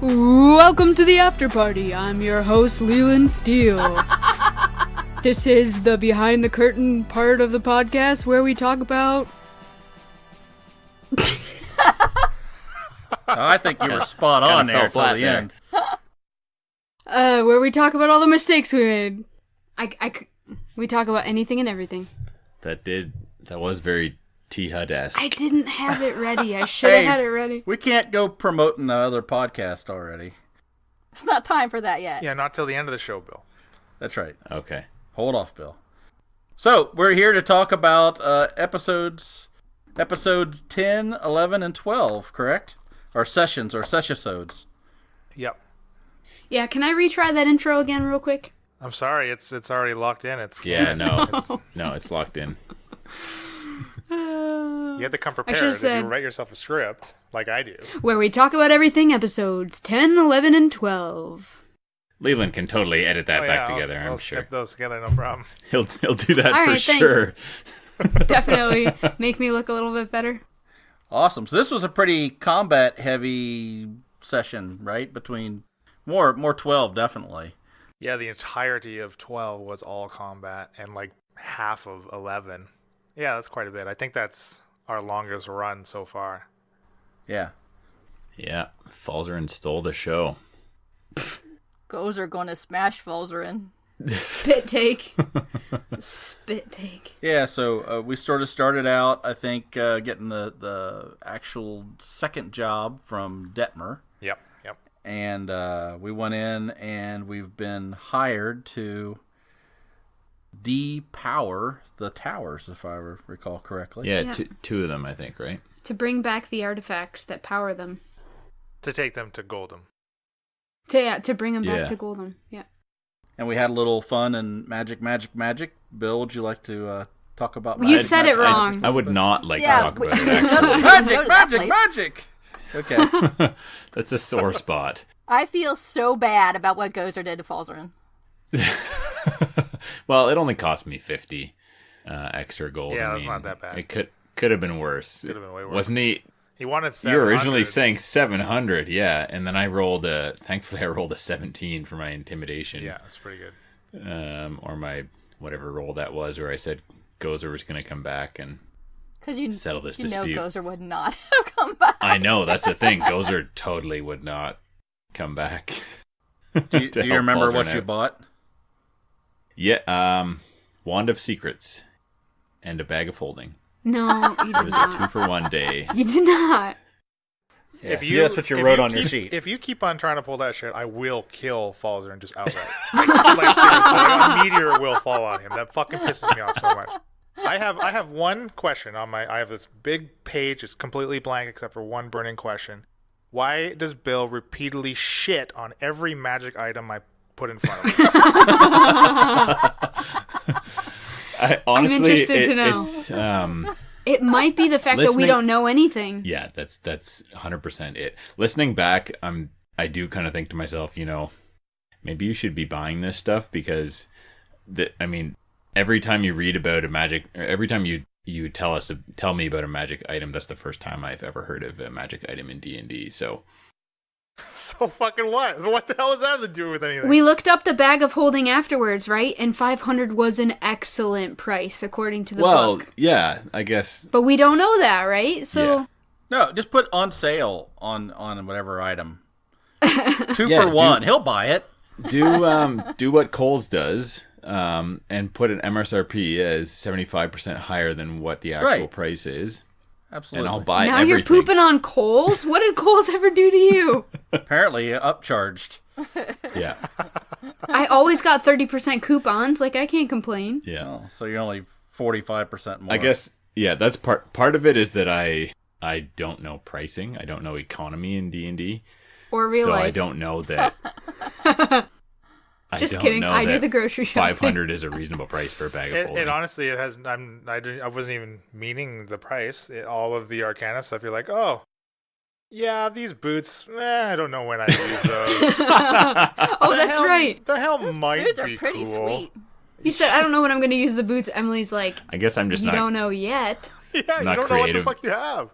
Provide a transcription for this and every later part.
Welcome to the after party. I'm your host, Leland Steele. This is the behind the curtain part of the podcast where we talk about... I think you were spot on there till the end. Where we talk about all the mistakes we made. We talk about anything and everything. That was very T-HUD-esque. I didn't have it ready. I should have had it ready. We can't go promoting the other podcast already. It's not time for that yet. Yeah, not till the end of the show, Bill. That's right. Okay. Hold off, Bill. So, we're here to talk about episodes 10, 11, and 12, correct? Or sessions, or sessiosodes. Yep. Yeah, can I retry that intro again real quick? I'm sorry, it's already locked in. It's locked in. You had to come prepared if you write yourself a script, like I do. Where we talk about everything, episodes 10, 11, and 12. Leland can totally edit that back together, I'll I'm sure. snip those together, no problem. He'll do that All for right, sure. Definitely make me look a little bit better. Awesome. So this was a pretty combat-heavy session, right? Between more 12, definitely. Yeah, the entirety of 12 was all combat, and like half of 11. Yeah, that's quite a bit. I think that's our longest run so far. Yeah. Yeah, Falzarin stole the show. Gozer gonna smash Falzarin. Spit take. Spit take. Yeah, so we sort of started out, I think, getting the actual second job from Detmer. Yep. And we went in and we've been hired to depower the towers, if I recall correctly. Yeah. Two of them, I think, right? To bring back the artifacts that power them. To take them to Goldham. To bring them back to Goldham. Yeah. And we had a little fun and magic. Bill, would you like to talk about magic? You said it wrong. I would not like to talk about it, actually. Magic! Okay. That's a sore spot. I feel so bad about what Gozer did to Falzarin. Well, it only cost me 50 extra gold. Yeah, that's not that bad. It could have been worse. Could have been way worse. Wasn't he? He wanted 700. You were originally saying 700, yeah, and then I rolled thankfully I rolled a 17 for my intimidation. Yeah, that's pretty good. Or my whatever roll that was, where I said Gozer was going to come back and settle this dispute. You know Gozer would not have come back. I know, that's the thing. Gozer totally would not come back. Do you remember what you bought? Yeah, Wand of Secrets and a bag of holding. No, you did It was a 2-for-1 day. You did not. Yeah. That's what you wrote on your sheet. If you keep on trying to pull that shit, I will kill Falzarin just outright. like seriously, a meteor will fall on him. That fucking pisses me off so much. I have one question on I have this big page. It's completely blank except for one burning question. Why does Bill repeatedly shit on every magic item I put in front of him? Honestly, I'm interested to know. It might be the fact that we don't know anything. Yeah, that's 100% it. Listening back, I do kind of think to myself, maybe you should be buying this stuff because, every time you read about a magic, every time you tell me about a magic item, that's the first time I've ever heard of a magic item in D&D. So fucking what? So what the hell does that have to do with anything? We looked up the bag of holding afterwards, right? And 500 was an excellent price according to the book. Well, yeah, I guess. But we don't know that, right? So yeah. No, just put on sale on whatever item. 2 for 1. He'll buy it. Do what Kohl's does. And put an MSRP as 75% higher than what the actual price is. Absolutely. And I'll buy now everything. You're pooping on Kohl's? What did Kohl's ever do to you? Apparently, upcharged. Yeah. I always got 30% coupons. I can't complain. Yeah. Oh, so you're only 45% more. I guess, yeah, that's part of it is that I don't know pricing. I don't know economy in D&D. Or real life. So I don't know that... Just kidding. I do the grocery shopping. 500 is a reasonable price for a bag of holding. It honestly, it has. I wasn't even meaning the price. All of the Arcana stuff. You're like, oh, yeah, these boots. I don't know when I use those. Oh, that's right. The hell might boots be are pretty cool. sweet. He said, I don't know when I'm going to use the boots. Emily's like, I guess I'm just you don't know yet. Yeah, not you don't creative. know what the fuck you have.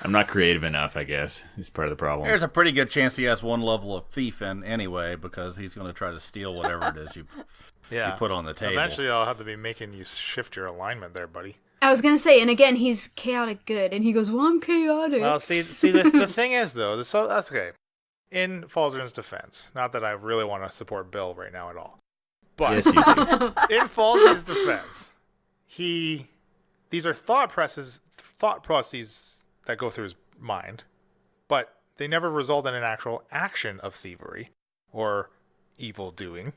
I'm not creative enough, I guess. It's part of the problem. There's a pretty good chance he has one level of thief in anyway, because he's going to try to steal whatever it is you put on the table. Eventually, I'll have to be making you shift your alignment there, buddy. I was gonna say, and again, he's chaotic good, and he goes, "Well, I'm chaotic." Well, see, the thing is though, that's okay. In Falzarin's defense, not that I really want to support Bill right now at all, but Yes, you do. in Falzarin's defense, these are thought processes that go through his mind, but they never result in an actual action of thievery or evil doing.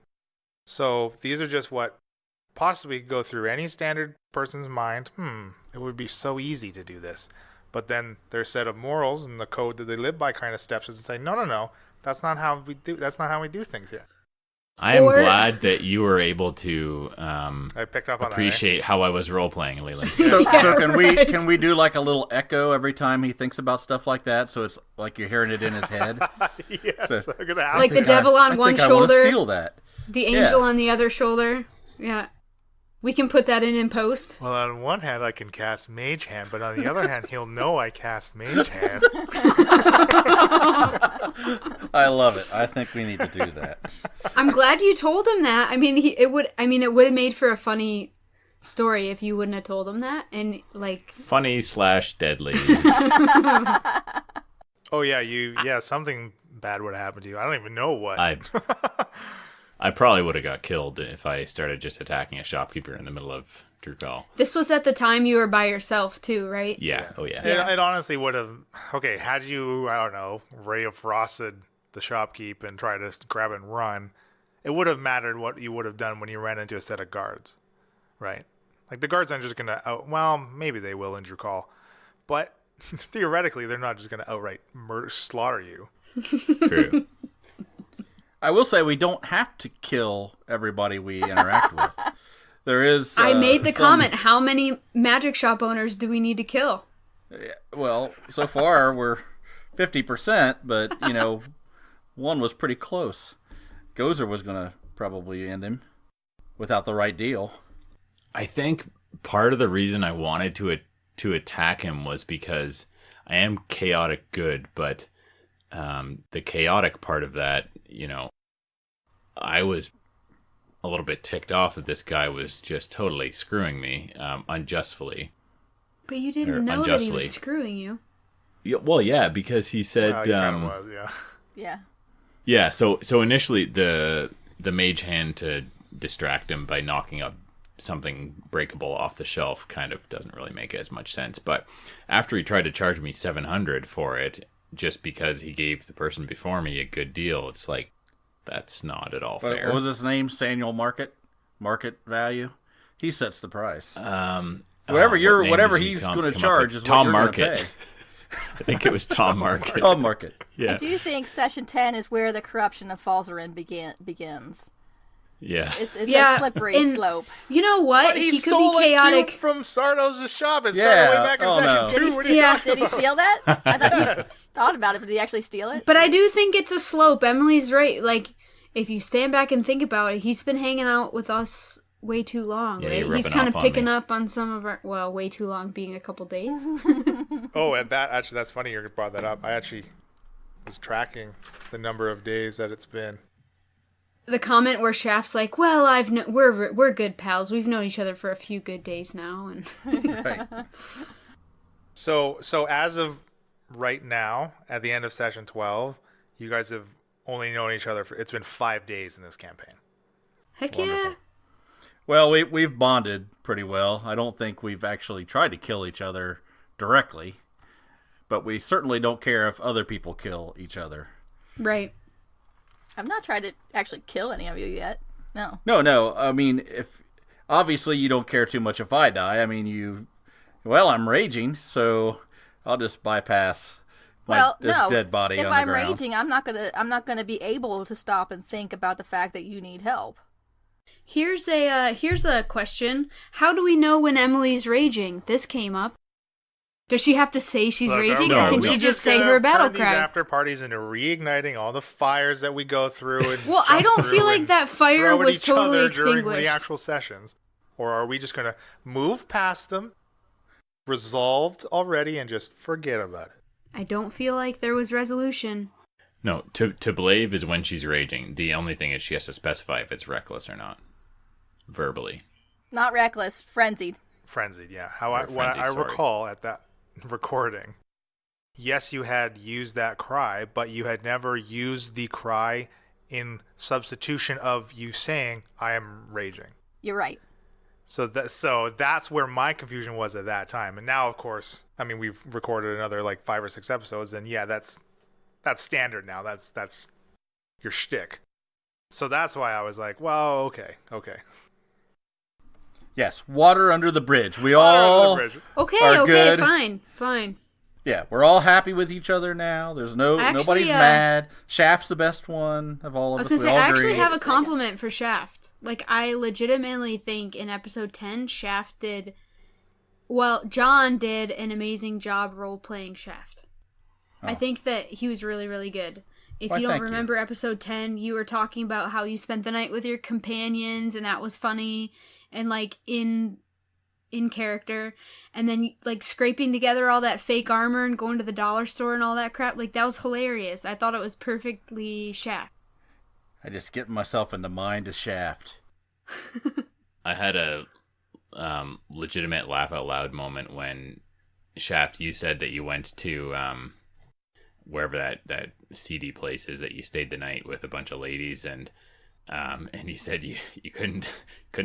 So these are just what possibly go through any standard person's mind. It would be so easy to do this. But then their set of morals and the code that they live by kind of steps us and say, no, that's not how we do things here. I am glad that you were able to I picked up on appreciate how I was role playing, Leland. So can we do like a little echo every time he thinks about stuff like that? So it's like you're hearing it in his head. Yes, I'm gonna have like to. the devil on one I want to shoulder, steal that. the angel on the other shoulder. Yeah, we can put that in post. Well, on one hand, I can cast Mage Hand, but on the other hand, he'll know I cast Mage Hand. I love it. I think we need to do that. I'm glad you told him that. I mean, it would have made for a funny story if you wouldn't have told him that. And like funny/deadly. Oh yeah, something bad would have happened to you. I don't even know what. I probably would have got killed if I started just attacking a shopkeeper in the middle of Drukhall. This was at the time you were by yourself too, right? Yeah. Oh yeah. It honestly would have. Okay, had you, I don't know, Ray of Frosted the shopkeep and try to grab and run, it would have mattered what you would have done when you ran into a set of guards, right? Like the guards aren't just gonna maybe they will in Drukhall, but theoretically they're not just gonna outright slaughter you. True. I will say we don't have to kill everybody we interact with. There is. I made the comment. How many magic shop owners do we need to kill? Well, so far we're 50%, but one was pretty close. Gozer was gonna probably end him without the right deal. I think part of the reason I wanted to attack him was because I am chaotic good, but the chaotic part of that, I was a little bit ticked off that this guy was just totally screwing me unjustly. But you didn't know that he was screwing you. Yeah, well, yeah, because he said, He kind of was, yeah. Yeah. Yeah. So initially the mage hand to distract him by knocking up something breakable off the shelf kind of doesn't really make as much sense. But after he tried to charge me 700 for it, just because he gave the person before me a good deal, it's like, that's not at all fair. What was his name? Samuel Market value. He sets the price. Whatever he's going to charge is Tom what you're Market. going to pay. I think it was Tom Market. Tom Market. Yeah. I do think session 10 is where the corruption of Falzarin begins. Yeah. It's a slippery slope. You know what? But he could stole be chaotic a cube from Sardos' shop and started way back in session 2. What are you talking Did he steal that? I thought he thought about it, but did he actually steal it? But I do think it's a slope. Emily's right. Like, if you stand back and think about it, he's been hanging out with us way too long, right? He's kind of picking up on some of our, way too long being a couple days. Oh, and that's funny you brought that up. I actually was tracking the number of days that it's been. The comment where Shaft's like, "Well, we're good pals. We've known each other for a few good days now." And Right. So as of right now, at the end of session 12, you guys have only known each other it's been 5 days in this campaign. heck Wonderful. yeah. Well, we've bonded pretty well. I don't think we've actually tried to kill each other directly, but we certainly don't care if other people kill each other. Right. I've not tried to actually kill any of you yet. No. No. I mean, if obviously you don't care too much if I die. I mean, I'm raging, so I'll just bypass this dead body on the ground. If I'm raging, I'm not gonna be able to stop and think about the fact that you need help. Here's a question. How do we know when Emily's raging? This came up. Does she have to say she's raging, or can she just say her battle cry? cry? These after parties into reigniting all the fires that we go through. And well, I don't feel like that fire was totally during extinguished the actual sessions, or are we just going to move past them resolved already and just forget about it. I don't feel like there was resolution. No, to blave is when she's raging. The only thing is she has to specify if it's reckless or not. Verbally. Not reckless, frenzied. Frenzied, yeah. Frenzied, I sorry. recall at that recording, yes, you had used that cry, but you had never used the cry in substitution of you saying, I am raging. You're right. So that's where my confusion was at that time. And now, of course, I mean, we've recorded another like 5 or 6 episodes, and yeah, that's standard now. That's your shtick. So that's why I was like, well, okay. Yes, water under the bridge. We all Okay, good. fine. Yeah, we're all happy with each other now. There's nobody's mad. Shaft's the best one of all of us. I was gonna say, I actually agree. have a compliment for Shaft. Like, I legitimately think in episode 10, John did an amazing job role-playing Shaft. Oh. I think that he was really, really good. If you don't remember episode 10, you were talking about how you spent the night with your companions, and that was funny, and, like, in character, and then, like, scraping together all that fake armor and going to the dollar store and all that crap. Like, that was hilarious. I thought it was perfectly Shaft. I just get myself in the mind of Shaft. I had a legitimate laugh out loud moment when Shaft, you said that you went to wherever that seedy place is that you stayed the night with a bunch of ladies, and you said you couldn't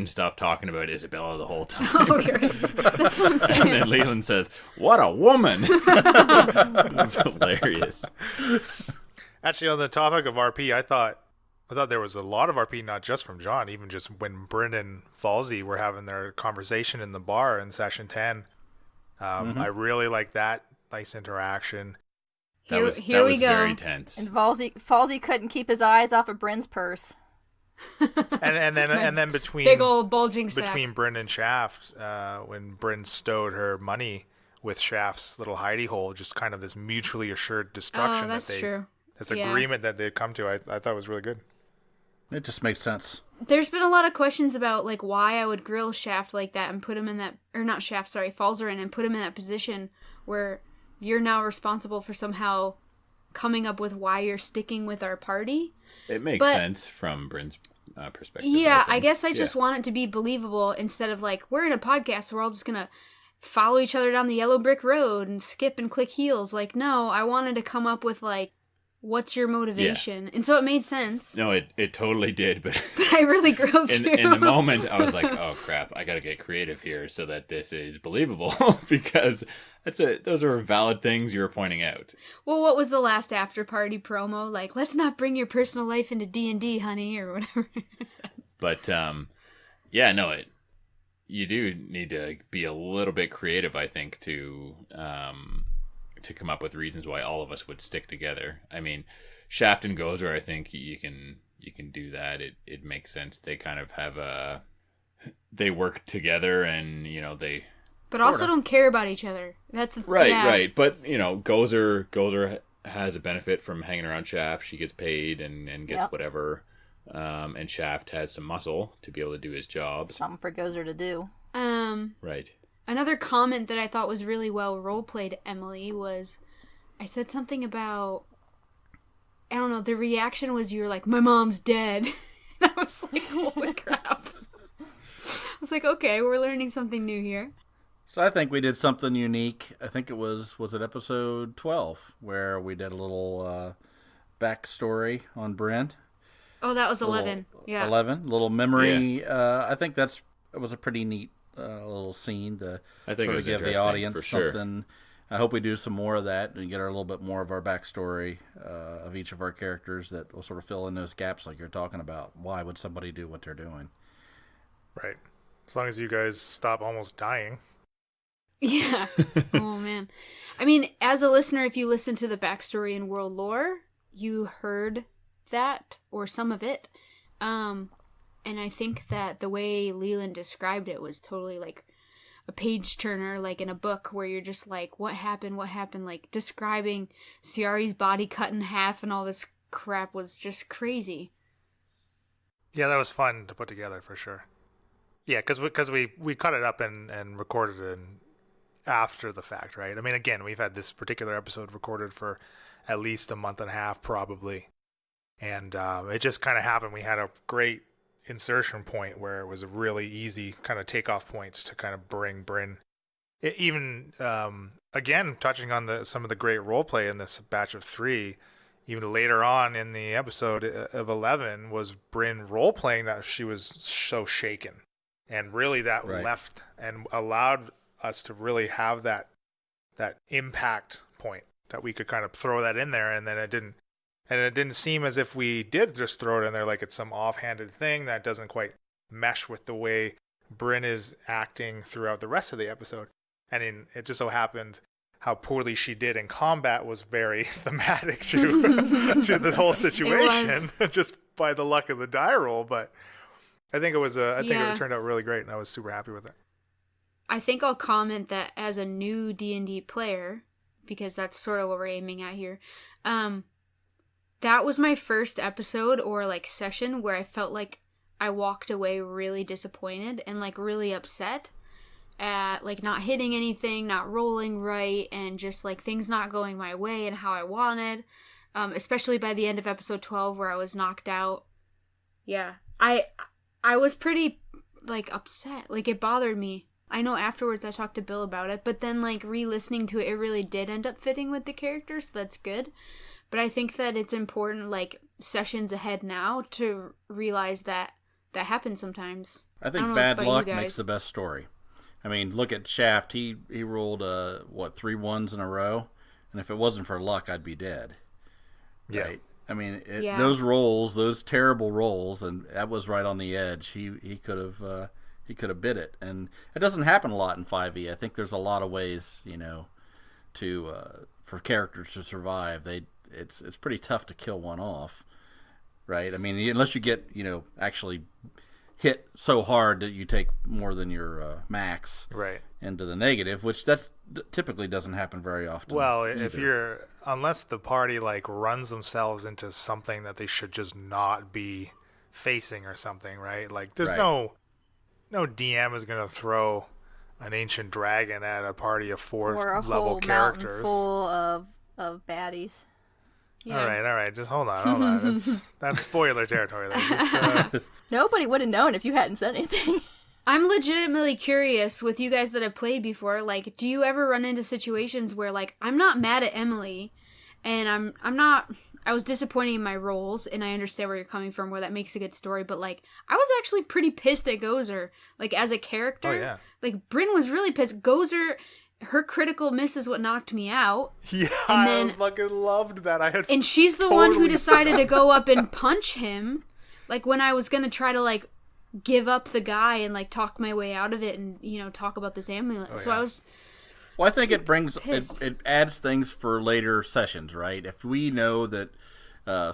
stop talking about Isabella the whole time. Oh, you're right. That's what I'm saying. And then Leland says, "What a woman!" It's hilarious. Actually, on the topic of RP, I thought there was a lot of RP, not just from John, even just when Bryn and Falsey were having their conversation in the bar in session 10. I really like that nice interaction. Here we go. Very tense. And Falsey couldn't keep his eyes off of Bryn's purse. and then between big old bulging sack. Between Bryn and Shaft, when Bryn stowed her money with Shaft's little hidey hole, just kind of this mutually assured destruction. Oh, that's true. This agreement that they'd come to, I thought was really good. It just makes sense. There's been a lot of questions about, like, why I would grill Shaft like that and put him in that, or not Shaft, sorry, Falzarin, and put him in that position where you're now responsible for somehow coming up with why you're sticking with our party. It makes sense from Bryn's perspective. Yeah, I guess I just want it to be believable instead of, like, we're in a podcast, so we're all just gonna follow each other down the yellow brick road and skip and click heels. Like, no, I wanted to come up with, like, what's your motivation? Yeah. And so it made sense. No, it totally did, but I really grilled you. In the moment, I was like, oh crap, I gotta get creative here so that this is believable, because those are valid things you were pointing out. Well, what was the last after party promo? Like, let's not bring your personal life into D&D, honey, or whatever it said. But, yeah, no, you do need to be a little bit creative, I think, to come up with reasons why all of us would stick together. I mean, Shaft and Gozer, I think you can do that. It makes sense. They kind of have they work together, and they also don't care about each other. That's right. But Gozer has a benefit from hanging around Shaft. She gets paid and gets whatever. And Shaft has some muscle to be able to do his job. Something for Gozer to do. Right. Another comment that I thought was really well role-played, Emily, was I said something about, I don't know, the reaction was you were like, my mom's dead. And I was like, holy crap. I was like, okay, we're learning something new here. So I think we did something unique. I think it was it episode 12, where we did a little backstory on Bryn. Oh, that was 11. Yeah. 11, little memory. Yeah. I think it was a pretty neat little scene to sort of give the audience something. I hope we do some more of that and get a little bit more of our backstory of each of our characters that will sort of fill in those gaps like you're talking about. Why would somebody do what they're doing? Right. As long as you guys stop almost dying. Yeah. Oh, man. I mean, as a listener, if you listen to the backstory in World Lore, you heard that, or some of it. And I think that the way Leland described it was totally like a page turner, like in a book where you're just like, what happened, like describing Ciari's body cut in half and all this crap was just crazy. Yeah, that was fun to put together for sure. Yeah, because we cut it up and recorded it after the fact, right? I mean, again, we've had this particular episode recorded for at least a month and a half, probably. And it just kind of happened. We had a great insertion point where it was a really easy kind of takeoff points to kind of bring Bryn. Even, again, touching on some of the great role play in this batch of 3, even later on in the episode of 11 was Bryn role playing that she was so shaken. And really that left and allowed us to really have that impact point that we could kind of throw that in there, and then it didn't seem as if we did just throw it in there like it's some offhanded thing that doesn't quite mesh with the way Bryn is acting throughout the rest of the episode. And it just so happened how poorly she did in combat was very thematic to the whole situation, just by the luck of the die roll. But I think it turned out really great, and I was super happy with it. I think I'll comment that as a new D&D player, because that's sort of what we're aiming at here, that was my first episode or like session where I felt like I walked away really disappointed and like really upset at like not hitting anything, not rolling right, and just like things not going my way and how I wanted, especially by the end of episode 12 where I was knocked out. Yeah, I was pretty like upset, like it bothered me. I know afterwards I talked to Bill about it, but then like re-listening to it, it really did end up fitting with the characters, so that's good. But I think that it's important, like sessions ahead now, to realize that happens sometimes. I think bad luck makes the best story. I mean, look at Shaft. He rolled 3 1s in a row, and if it wasn't for luck, I'd be dead. Yeah. Right? I mean, those rolls, those terrible rolls, and that was right on the edge. He could have bit it, and it doesn't happen a lot in 5e. I think there's a lot of ways, to for characters to survive. It's pretty tough to kill one off, right? I mean, unless you get actually hit so hard that you take more than your max into the negative, which that typically doesn't happen very often. Well, unless the party like runs themselves into something that they should just not be facing or something, right? Like there's no DM is going to throw an ancient dragon at a party of 4th level characters full of baddies. Yeah. All right. Just hold on. That's spoiler territory. Just, Nobody would have known if you hadn't said anything. I'm legitimately curious with you guys that have played before. Like, do you ever run into situations where, like, I'm not mad at Emily, and I'm not. I was disappointed in my roles, and I understand where you're coming from, where that makes a good story. But like, I was actually pretty pissed at Gozer, like as a character. Oh yeah. Like Bryn was really pissed. Gozer. Her critical miss is what knocked me out. Yeah, and I fucking loved that. And she's the one who decided to go up and punch him. Like, when I was going to try to, like, give up the guy and, like, talk my way out of it and, talk about this amulet. Oh, so yeah. I was... Well, I think it brings... It adds things for later sessions, right? If we know that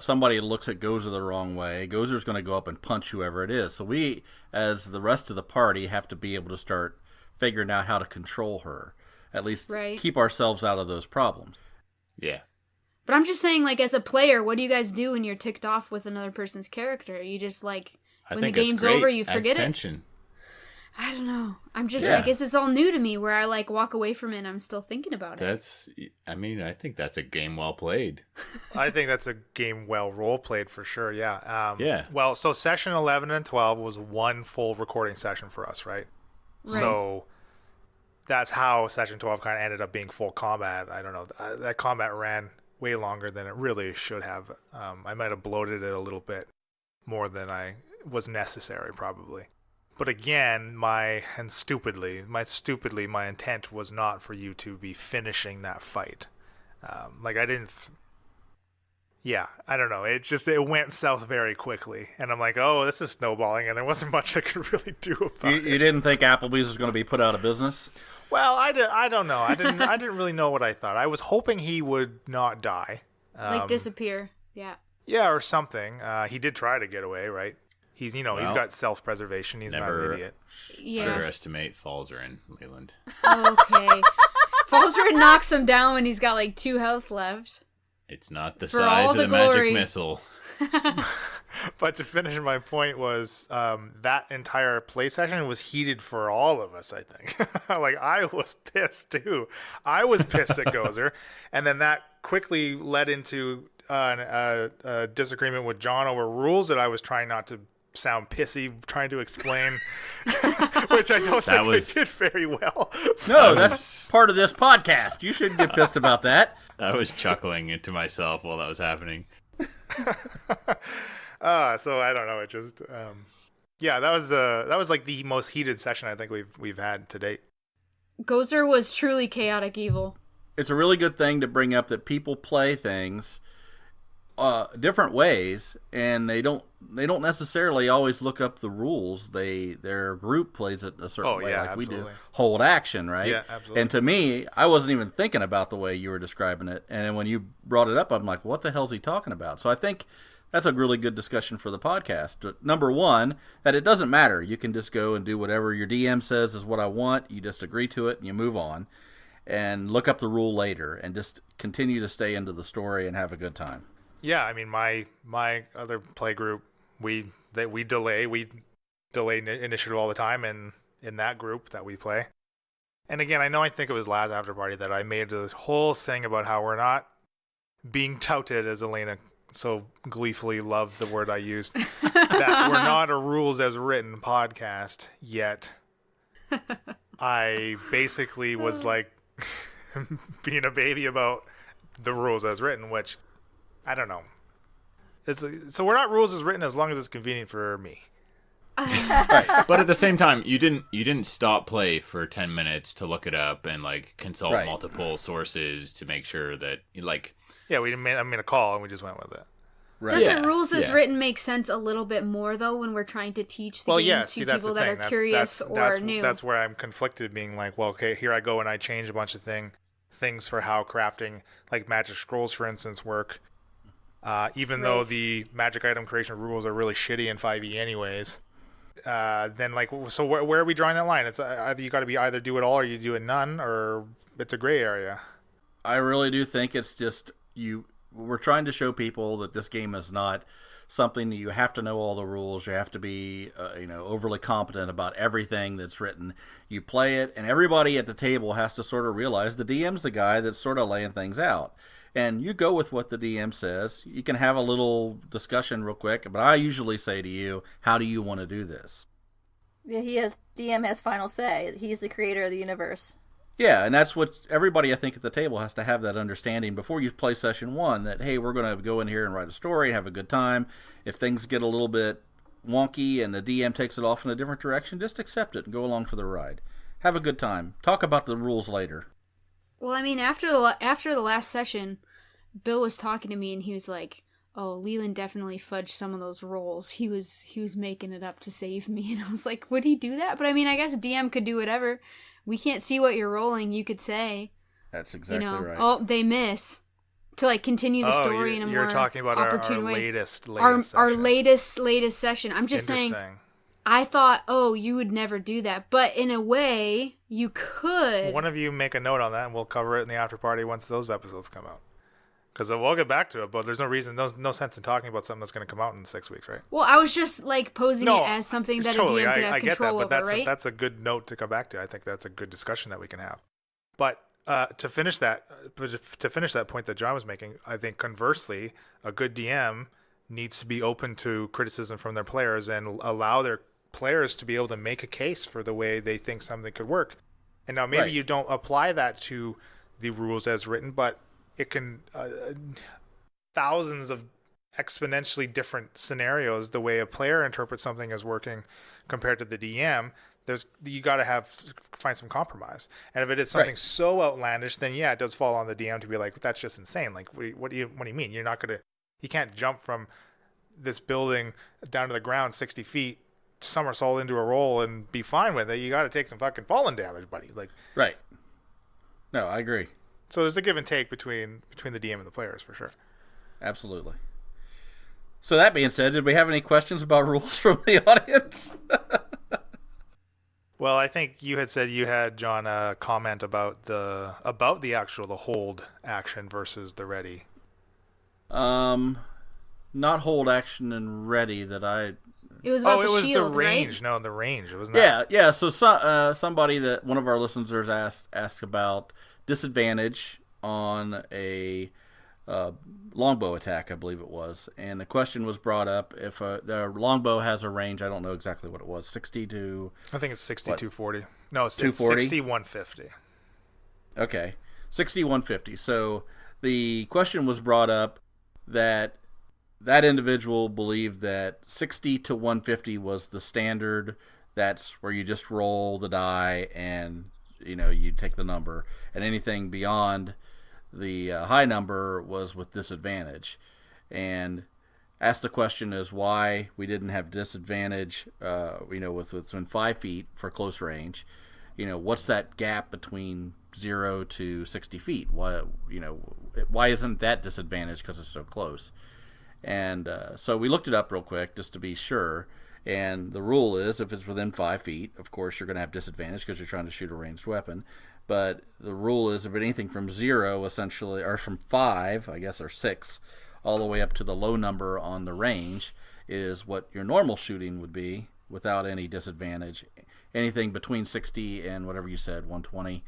somebody looks at Gozer the wrong way, Gozer's going to go up and punch whoever it is. So we, as the rest of the party, have to be able to start figuring out how to control her. At least keep ourselves out of those problems. Yeah. But I'm just saying, like, as a player, what do you guys do when you're ticked off with another person's character? You just, like, when the game's over, you forget it? I don't know. I'm just, I guess it's all new to me, where I, like, walk away from it and I'm still thinking about it. I think that's a game well played. I think that's a game well role played for sure, yeah. Yeah. Well, so session 11 and 12 was one full recording session for us, right? So... that's how session 12 kind of ended up being full combat. I don't know. That combat ran way longer than it really should have. I might have bloated it a little bit more than I was necessary, probably. But again, my intent was not for you to be finishing that fight. I don't know. It went south very quickly. And I'm like, oh, this is snowballing. And there wasn't much I could really do about it. You didn't think Applebee's was going to be put out of business? Well, I don't know. I didn't really know what I thought. I was hoping he would not die. Like disappear. Yeah. Yeah, or something. He did try to get away, right? He's he's got self-preservation. He's not an idiot. Underestimate Falzarin, Leland. Okay. Falzarin knocks him down when he's got like 2 health left. It's not the size of the magic missile. But to finish my point was that entire play session was heated for all of us, I think. Like, I was pissed too. I was pissed at Gozer. And then that quickly led into a disagreement with John over rules that I was trying not to sound pissy, trying to explain, which I don't think I did very well. No, that's part of this podcast. You shouldn't get pissed about that. I was chuckling to myself while that was happening. So I don't know. It just, yeah, that was like the most heated session I think we've had to date. Gozer was truly chaotic evil. It's a really good thing to bring up that people play things different ways, and they don't necessarily always look up the rules. Their group plays it a certain way, like absolutely. We do. Hold action, right? Yeah, absolutely. And to me, I wasn't even thinking about the way you were describing it, and then when you brought it up, I'm like, what the hell's he talking about? So I think that's a really good discussion for the podcast. Number one, that it doesn't matter. You can just go and do whatever your DM says is what I want. You just agree to it and you move on, and look up the rule later, and just continue to stay into the story and have a good time. Yeah, I mean, my other play group, we delay initiative all the time, and in that group that we play. And again, I think it was last after party that I made this whole thing about how we're not being touted, as Elena so gleefully loved the word I used, that we're not a rules as written podcast yet. I basically was like being a baby about the rules as written, which I don't know. So we're not rules as written as long as it's convenient for me. Right. But at the same time, you didn't stop play for 10 minutes to look it up and like consult multiple sources to make sure that yeah, I made a call and we just went with it. Right. Doesn't rules as written make sense a little bit more though when we're trying to teach the game to people that are curious or new? That's where I'm conflicted, being like, well, okay, here I go and I change a bunch of things for how crafting, like Magic Scrolls, for instance, work. Even though the magic item creation rules are really shitty in 5e anyways, then so where are we drawing that line? It's either you got to be either do it all or you do it none, or it's a gray area. I really do think it's just we're trying to show people that this game is not something that you have to know all the rules. You have to be overly competent about everything that's written. You play it, and everybody at the table has to sort of realize the DM's the guy that's sort of laying things out. And you go with what the DM says. You can have a little discussion real quick, but I usually say to you, how do you want to do this? Yeah, DM has final say. He's the creator of the universe. Yeah, and that's what everybody, I think, at the table has to have that understanding before you play session one, that, hey, we're going to go in here and write a story, have a good time. If things get a little bit wonky and the DM takes it off in a different direction, just accept it and go along for the ride. Have a good time. Talk about the rules later. Well, I mean, after the last session, Bill was talking to me and he was like, "Oh, Leland definitely fudged some of those rolls. He was making it up to save me." And I was like, "Would he do that?" But I mean, I guess DM could do whatever. We can't see what you're rolling. You could say, "That's exactly right." "Oh, they miss," to continue the story in a more talking about opportune our way. latest Our latest session. I'm just saying. I thought, oh, you would never do that. But in a way, you could. One of you make a note on that, and we'll cover it in the after party once those episodes come out. Because we'll get back to it, but there's no sense in talking about something that's going to come out in 6 weeks, right? Well, I was just posing it as something that totally. a DM could have control over, right? But that's a good note to come back to. I think that's a good discussion that we can have. But to finish that point that John was making, I think conversely, a good DM needs to be open to criticism from their players and allow their players to be able to make a case for the way they think something could work. And now maybe you don't apply that to the rules as written, but it can thousands of exponentially different scenarios, the way a player interprets something as working compared to the DM. You got to find some compromise. And if it is something so outlandish, then it does fall on the DM to be like, that's just insane. Like, what do you mean? You can't jump from this building down to the ground 60 feet, somersault into a roll and be fine with it. You got to take some fucking falling damage, buddy. Right. No, I agree. So there's a give and take between the DM and the players for sure. Absolutely. So that being said, did we have any questions about rules from the audience? Well, I think you had said you had, John, a comment about the hold action versus the ready. not hold action and ready that I. It was about the shield, the range. right? No, the range. It was not. Yeah. So somebody that one of our listeners asked about disadvantage on a longbow attack, I believe it was, and the question was brought up if the longbow has a range. I don't know exactly what it was. 60 to. I think it's 60 240. No, it's 240? 60 150. Okay, 60 150. So the question was brought up that individual believed that 60 to 150 was the standard. That's where you just roll the die and you take the number, and anything beyond the high number was with disadvantage. And asked the question is why we didn't have disadvantage within 5 feet for close range. What's that gap between 0 to 60 feet? Why isn't that disadvantage because it's so close? And so we looked it up real quick just to be sure. And the rule is if it's within 5 feet, of course, you're going to have disadvantage because you're trying to shoot a ranged weapon. But the rule is if anything from 0, essentially, or from 5, I guess, or 6, all the way up to the low number on the range is what your normal shooting would be without any disadvantage. Anything between 60 and whatever you said, 120,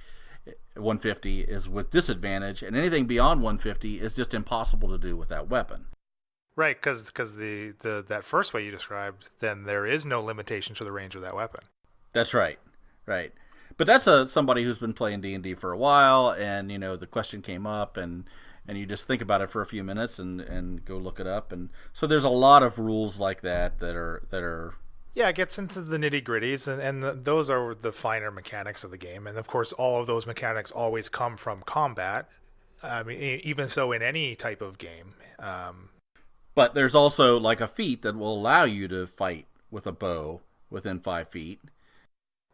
150 is with disadvantage. And anything beyond 150 is just impossible to do with that weapon. Right, because that first way you described, then there is no limitation to the range of that weapon. That's right. But that's somebody who's been playing D&D for a while, and the question came up, and you just think about it for a few minutes and go look it up, and so there's a lot of rules like that are. Yeah, it gets into the nitty-gritties, and those are the finer mechanics of the game, and of course all of those mechanics always come from combat. I mean, even so in any type of game. But there's also like a feat that will allow you to fight with a bow within 5 feet.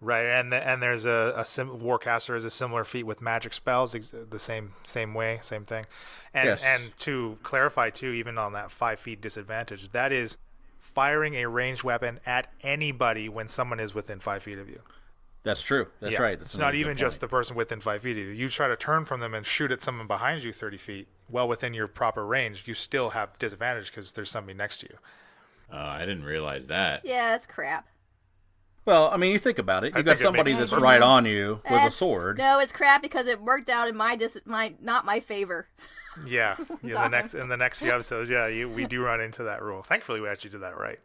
Right, and there's Warcaster is a similar feat with magic spells, the same way, same thing. And yes. And to clarify too, even on that 5 feet disadvantage, that is firing a ranged weapon at anybody when someone is within 5 feet of you. That's true. That's right. That's it's not even just the person within 5 feet of you. You try to turn from them and shoot at someone behind you 30 feet, well within your proper range, you still have disadvantage because there's somebody next to you. I didn't realize that. Yeah, that's crap. Well, I mean, you think about it. You got somebody that's right on you with a sword. No, it's crap because it worked out in not my favor. Yeah, in the next few episodes, we do run into that rule. Thankfully, we actually did that right.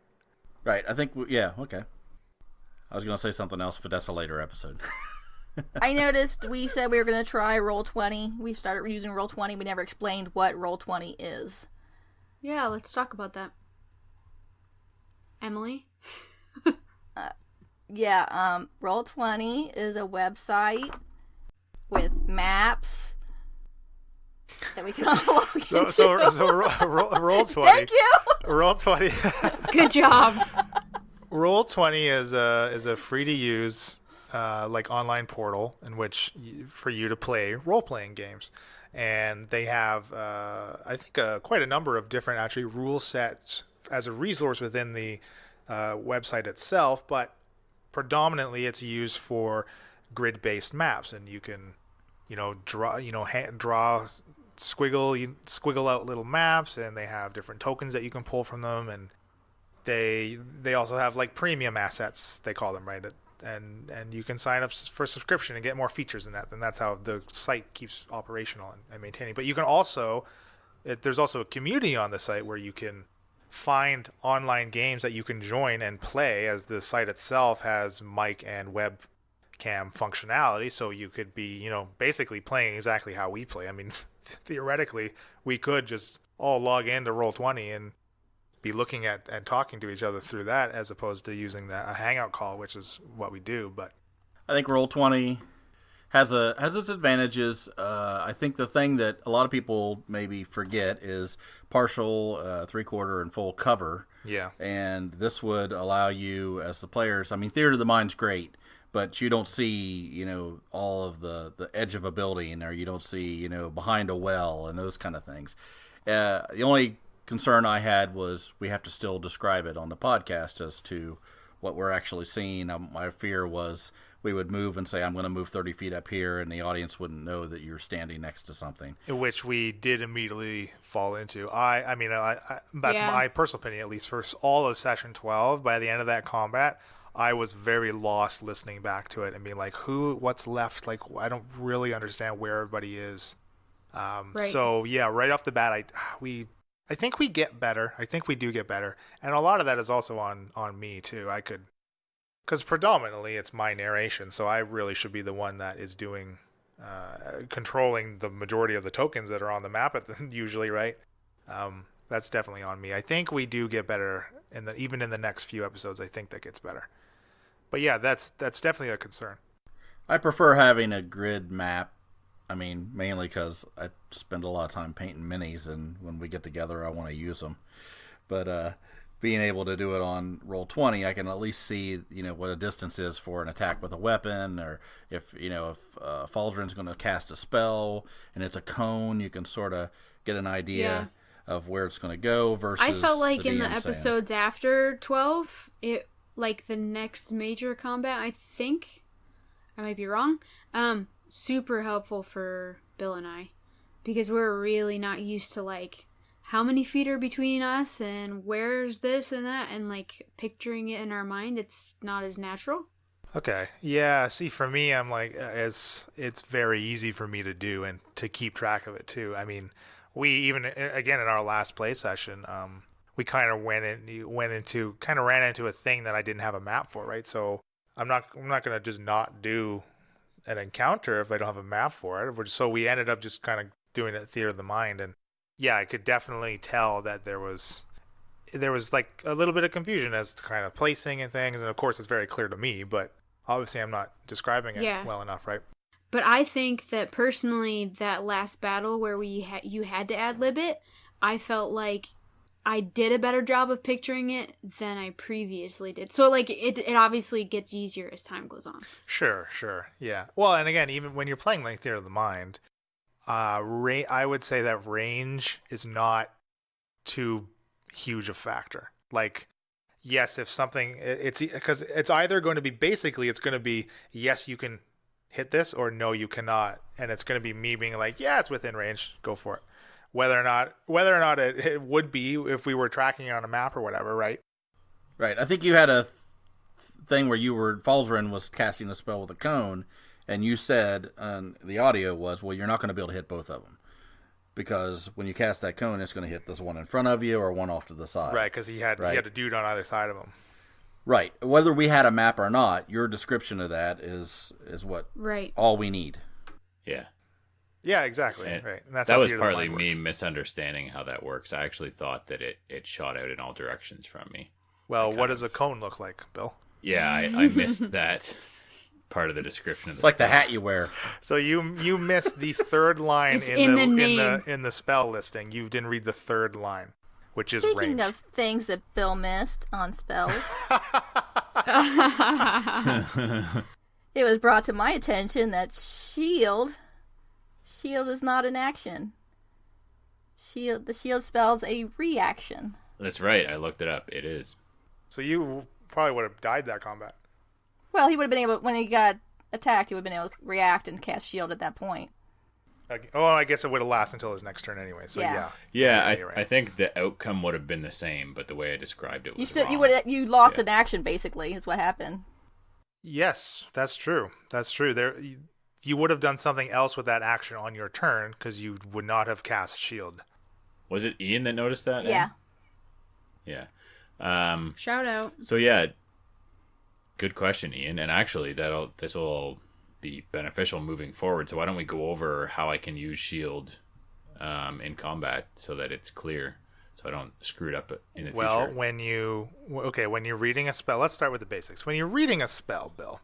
Right. I think. Okay. I was going to say something else, but that's a later episode. I noticed we said we were going to try Roll20. We started using Roll20. We never explained what Roll20 is. Yeah, let's talk about that. Emily? Roll20 is a website with maps that we can all log into. So Roll20. Thank you. Roll20. Good job. Roll20 is a free to use online portal in which for you to play role-playing games. And they have I think quite a number of different actually rule sets as a resource within the website itself, but predominantly it's used for grid-based maps, and you can draw squiggle out little maps, and they have different tokens that you can pull from them, and they also have like premium assets, they call them, right? And you can sign up for subscription and get more features in that, and that's how the site keeps operational and maintaining. But you can also there's also a community on the site where you can find online games that you can join and play, as the site itself has mic and webcam functionality, so you could be basically playing exactly how we play. I mean, theoretically we could just all log into Roll20 and be looking at and talking to each other through that, as opposed to using a hangout call, which is what we do. But I think Roll20 has its advantages. I think the thing that a lot of people maybe forget is partial, three-quarter, and full cover. Yeah. And this would allow you, as the players, I mean, Theater of the Mind's great, but you don't see, all of the edge of a building, or you don't see, behind a well and those kind of things. The only concern I had was we have to still describe it on the podcast as to what we're actually seeing. My fear was we would move and say, I'm going to move 30 feet up here, and the audience wouldn't know that you're standing next to something. Which we did immediately fall into. I mean, that's my personal opinion, at least for all of session 12. By the end of that combat, I was very lost listening back to it and being like, what's left? Like, I don't really understand where everybody is. Right. So yeah, right off the bat, I think we get better. I think we do get better. And a lot of that is also on me too. Because predominantly it's my narration, so I really should be the one that is doing, controlling the majority of the tokens that are on the map usually, right? That's definitely on me. I think we do get better, even in the next few episodes. I think that gets better. But yeah, that's definitely a concern. I prefer having a grid map. I mean, mainly because I spend a lot of time painting minis, and when we get together, I want to use them. But being able to do it on Roll20, I can at least see, what a distance is for an attack with a weapon, or if Falzarin's going to cast a spell and it's a cone, you can sort of get an idea of where it's going to go. Versus, I felt like in the episodes after 12, like the next major combat, I think, I might be wrong, super helpful for Bill and I, because we're really not used to like how many feet are between us and where's this and that, and like picturing it in our mind, it's not as natural. Okay. Yeah, see, for me, I'm like, it's very easy for me to do and to keep track of it too. I mean, we even, again, in our last play session, we kind of ran into a thing that I didn't have a map for, right? So I'm not going to just not do an encounter if I don't have a map for it. So we ended up just kind of doing it theater of the mind. And yeah, I could definitely tell that there was like a little bit of confusion as to kind of placing and things. And of course it's very clear to me, but obviously I'm not describing it well enough, right? But I think that personally, that last battle where you had to ad-lib it, I felt like I did a better job of picturing it than I previously did. So, like, it obviously gets easier as time goes on. Sure, yeah. Well, and again, even when you're playing like Theater of the Mind, I would say that range is not too huge a factor. Like, yes, if something, it's because it's either going to be, basically, it's going to be, yes, you can hit this, or no, you cannot. And it's going to be me being like, yeah, it's within range, go for it. Whether or not it would be if we were tracking it on a map or whatever, right? Right. I think you had a thing where Falzarin was casting a spell with a cone, and you said, the audio was, well, you're not going to be able to hit both of them. Because when you cast that cone, it's going to hit this one in front of you or one off to the side. Right, because he had a dude on either side of him. Right. Whether we had a map or not, your description of that is what all we need. Yeah. Yeah, exactly. Right. And that was partly me misunderstanding how that works. I actually thought that it shot out in all directions from me. Well, what does a cone look like, Bill? Yeah, I missed that part of the description of the It's like the hat you wear. So you missed the third line in the spell listing. You didn't read the third line, which is range. Speaking of things that Bill missed on spells, it was brought to my attention that shield is not an action. The shield spells a reaction. That's right. I looked it up. It is. So you probably would have died that combat. Well, he would have been able, when he got attacked, he would have been able to react and cast shield at that point. Oh, I guess it would have lasted until his next turn anyway. So yeah. I think the outcome would have been the same, but the way I described it was wrong. You lost an action, basically, is what happened. Yes, that's true. You would have done something else with that action on your turn because you would not have cast shield. Was it Ian that noticed that? Yeah. Yeah. Shout out. So yeah, good question, Ian. And actually, this will be beneficial moving forward. So why don't we go over how I can use shield in combat so that it's clear, so I don't screw it up in the future. Well, when you're reading a spell, let's start with the basics. When you're reading a spell, Bill,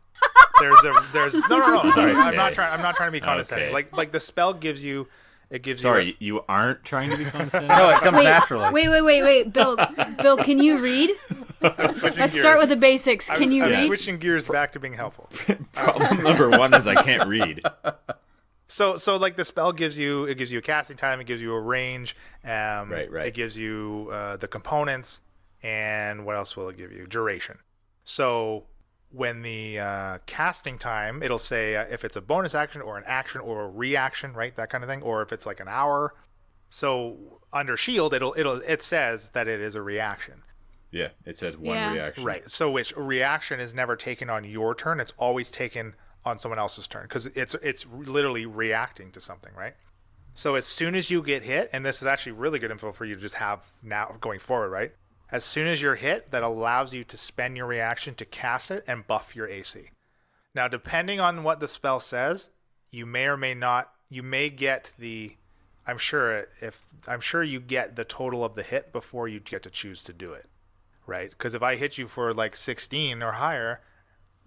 there's no. Sorry, I'm not trying to be condescending. Okay. Like the spell gives you. Sorry, you aren't trying to be condescending? No, it comes naturally. Wait. Bill, can you read? Let's start with the basics. Can you read? I'm switching gears back to being helpful. Problem number one is I can't read. So like the spell gives you a casting time, it gives you a range, right. It gives you the components, and what else will it give you? Duration. So when the casting time, it'll say if it's a bonus action or an action or a reaction, right? That kind of thing. Or if it's like an hour. So under shield, it says that it is a reaction. Yeah, it says one reaction. Right. So which reaction is never taken on your turn. It's always taken on someone else's turn because it's literally reacting to something, right? So as soon as you get hit, and this is actually really good info for you to just have now going forward, right? As soon as you're hit, that allows you to spend your reaction to cast it and buff your AC. Now, depending on what the spell says, you may or may not, you may get the, I'm sure you get the total of the hit before you get to choose to do it, right? Because if I hit you for like 16 or higher,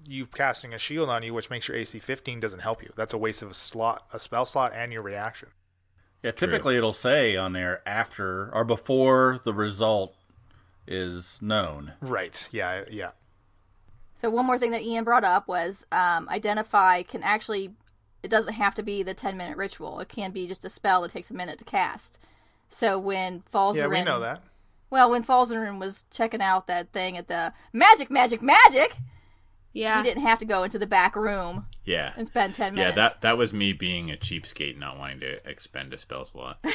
you casting a shield on you, which makes your AC 15, doesn't help you. That's a waste of a spell slot and your reaction. Yeah, typically it'll say on there after or before the result is known. Right. Yeah. So one more thing that Ian brought up was identify can actually, it doesn't have to be the 10-minute ritual. It can be just a spell that takes a minute to cast. So when Falzarin... Yeah, we know that. Well, when Falzarin was checking out that thing at the magic, yeah, he didn't have to go into the back room and spend 10 minutes. Yeah, that was me being a cheapskate, not wanting to expend a spell slot.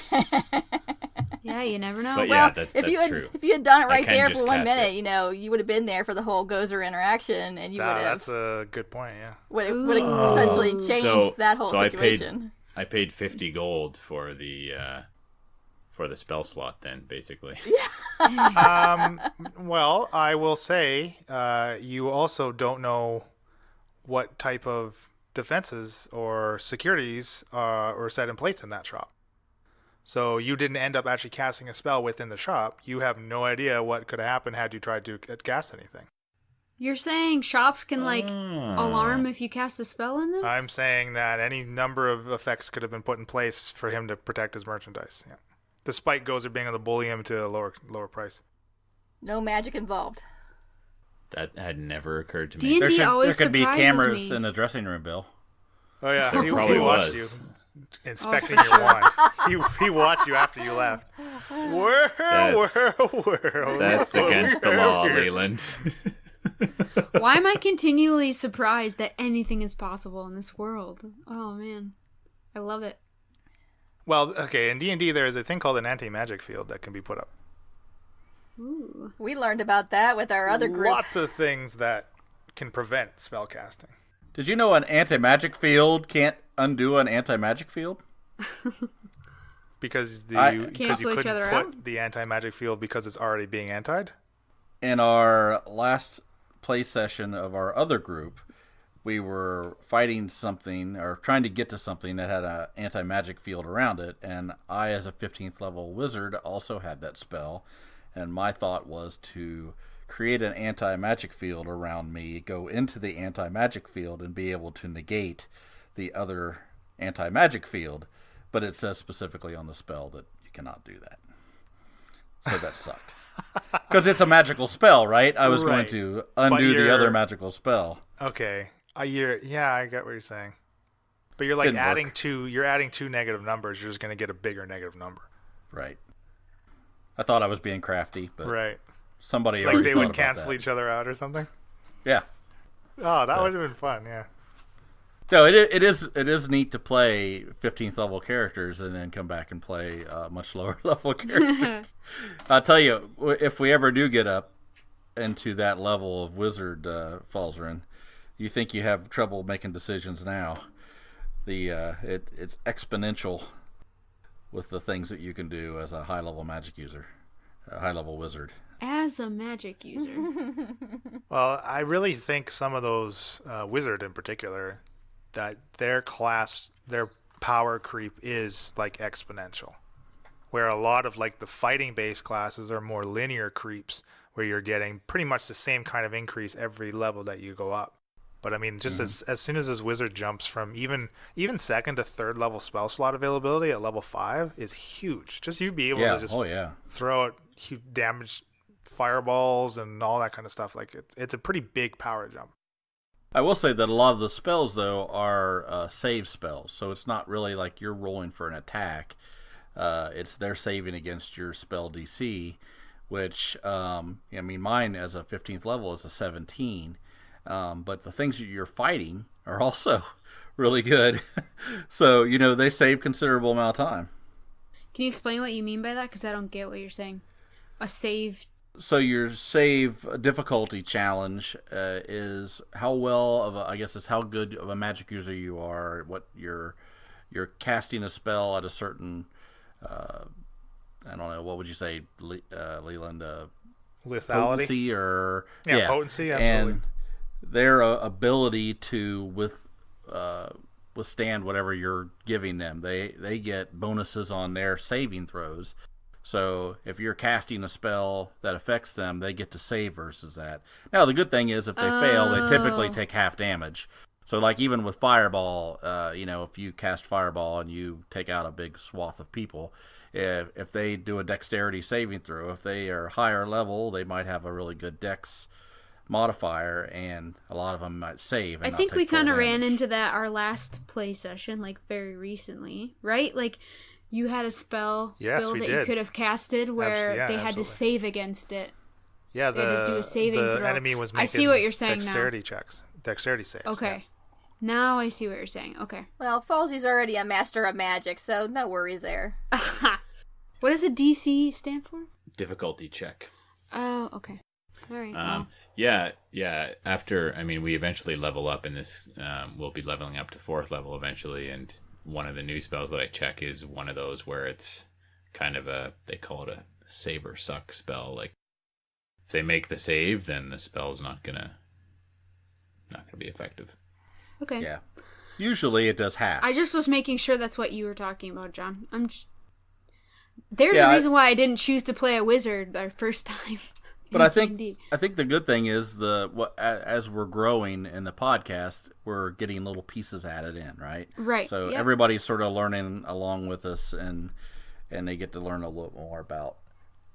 Yeah, you never know. But well, yeah, that's true. If you had done it right there just for 1 cast minute, it. you would have been there for the whole Gozer interaction, and you would have... That's a good point, yeah. Would have potentially changed that whole situation. I paid 50 gold for the spell slot then, basically. Well, I will say, you also don't know what type of defenses or securities are set in place in that shop. So you didn't end up actually casting a spell within the shop. You have no idea what could have happened had you tried to cast anything. You're saying shops can, alarm if you cast a spell in them? I'm saying that any number of effects could have been put in place for him to protect his merchandise. Yeah. Despite Gozer being able to bully him to a lower price. No magic involved. That had never occurred to me. D&D there could be cameras in the dressing room, Bill. Oh yeah, There he probably watched was. you inspecting your wand. He watched you after you left. That's against the law, Leland. Why am I continually surprised that anything is possible in this world? Oh, man. I love it. Well, okay, in D&D there is a thing called an anti-magic field that can be put up. Ooh. We learned about that with our other group. Lots of things that can prevent spellcasting. Did you know an anti-magic field can't undo an anti-magic field? Because you Cancel each couldn't other put out? the anti-magic field because it's already being antied? In our last play session of our other group, we were fighting something or trying to get to something that had an anti-magic field around it, and I, as a 15th level wizard, also had that spell, and my thought was to create an anti-magic field around me, go into the anti-magic field, and be able to negate the other anti-magic field, but it says specifically on the spell that you cannot do that. So that sucked. Because it's a magical spell, right? I was going to undo the other magical spell. Okay. I get what you're saying. But you're like adding two negative numbers, you're just going to get a bigger negative number. Right. I thought I was being crafty, but somebody like they would cancel each other out or something? Yeah. Oh, that would have been fun, yeah. So it is neat to play 15th level characters and then come back and play much lower level characters. I'll tell you, if we ever do get up into that level of wizard, Falzarin, you think you have trouble making decisions now. It's exponential with the things that you can do as a high level magic user, a high level wizard. As a magic user. Well, I really think some of those wizard in particular, that their power creep is like exponential, where a lot of like the fighting based classes are more linear creeps, where you're getting pretty much the same kind of increase every level that you go up. But I mean, just as soon as this wizard jumps from even second to third level spell slot availability at level 5 is huge. Just you be able to just throw out huge damage fireballs and all that kind of stuff. Like it's a pretty big power jump. I will say that a lot of the spells though are save spells, so it's not really like you're rolling for an attack. It's they're saving against your spell DC, which, I mean, mine as a 15th level is a 17. But the things that you're fighting are also really good. So, they save considerable amount of time. Can you explain what you mean by that? Because I don't get what you're saying. A save. So your save difficulty challenge is how well of it's how good of a magic user you are. What you're casting a spell at a certain, I don't know, what would you say, Leland? Lethality? Potency or potency, absolutely. And their ability to withstand whatever you're giving them. They get bonuses on their saving throws. So if you're casting a spell that affects them, they get to save versus that. Now, the good thing is if they fail, they typically take half damage. So like even with Fireball, if you cast Fireball and you take out a big swath of people, if they do a dexterity saving throw, if they are higher level, they might have a really good dex modifier, and a lot of them might save. I think we kind of ran into that our last play session, like very recently, right? Like you had a spell build that you could have casted where they had to save against it. Yeah, they had to do a saving throw. Enemy was making I see what you're saying dexterity checks, dexterity saves. Okay. Now I see what you're saying. Okay. Well, Falsey's already a master of magic, so no worries there. What does a DC stand for? Difficulty check. Oh, okay. All right. Yeah. After, we eventually level up in this. We'll be leveling up to 4th level eventually, and one of the new spells that I check is one of those where it's kind of they call it a save or suck spell. Like, if they make the save, then the spell's not gonna be effective. Okay. Yeah. Usually it does half. I just was making sure that's what you were talking about, John. There's a reason why I didn't choose to play a wizard our first time. But I think the good thing is as we're growing in the podcast, we're getting little pieces added in, right? Right. So everybody's sort of learning along with us, and they get to learn a little more about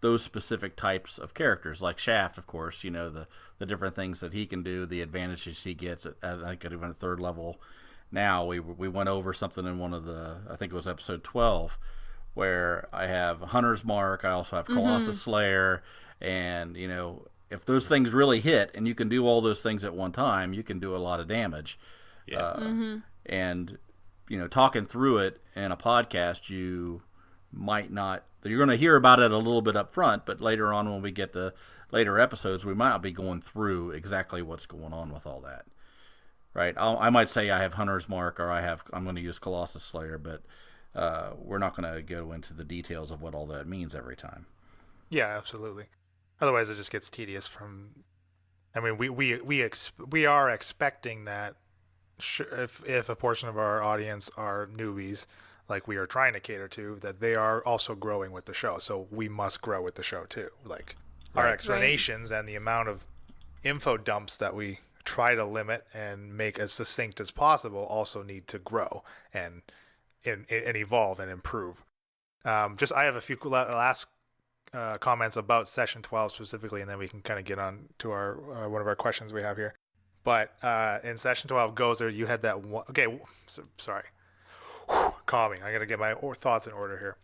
those specific types of characters, like Shaft, of course. The different things that he can do, the advantages he gets at even a 3rd level. Now we went over something in one of I think it was episode 12, where I have Hunter's Mark. I also have Colossus Slayer. And, if those things really hit and you can do all those things at one time, you can do a lot of damage. Yeah. And, talking through it in a podcast, you might not, you're going to hear about it a little bit up front, but later on when we get to later episodes, we might not be going through exactly what's going on with all that. Right? I might say I have Hunter's Mark or I'm going to use Colossus Slayer, but we're not going to go into the details of what all that means every time. Yeah, absolutely. Otherwise, it just gets tedious. We are expecting that if a portion of our audience are newbies, like we are trying to cater to, that they are also growing with the show. So we must grow with the show too. Like our explanations and the amount of info dumps that we try to limit and make as succinct as possible also need to grow and evolve and improve. I have a few last comments about session 12 specifically, and then we can kind of get on to our one of our questions we have here. But in session 12, Gozer, you had that one. Okay, sorry. Calming. I got to get my thoughts in order here.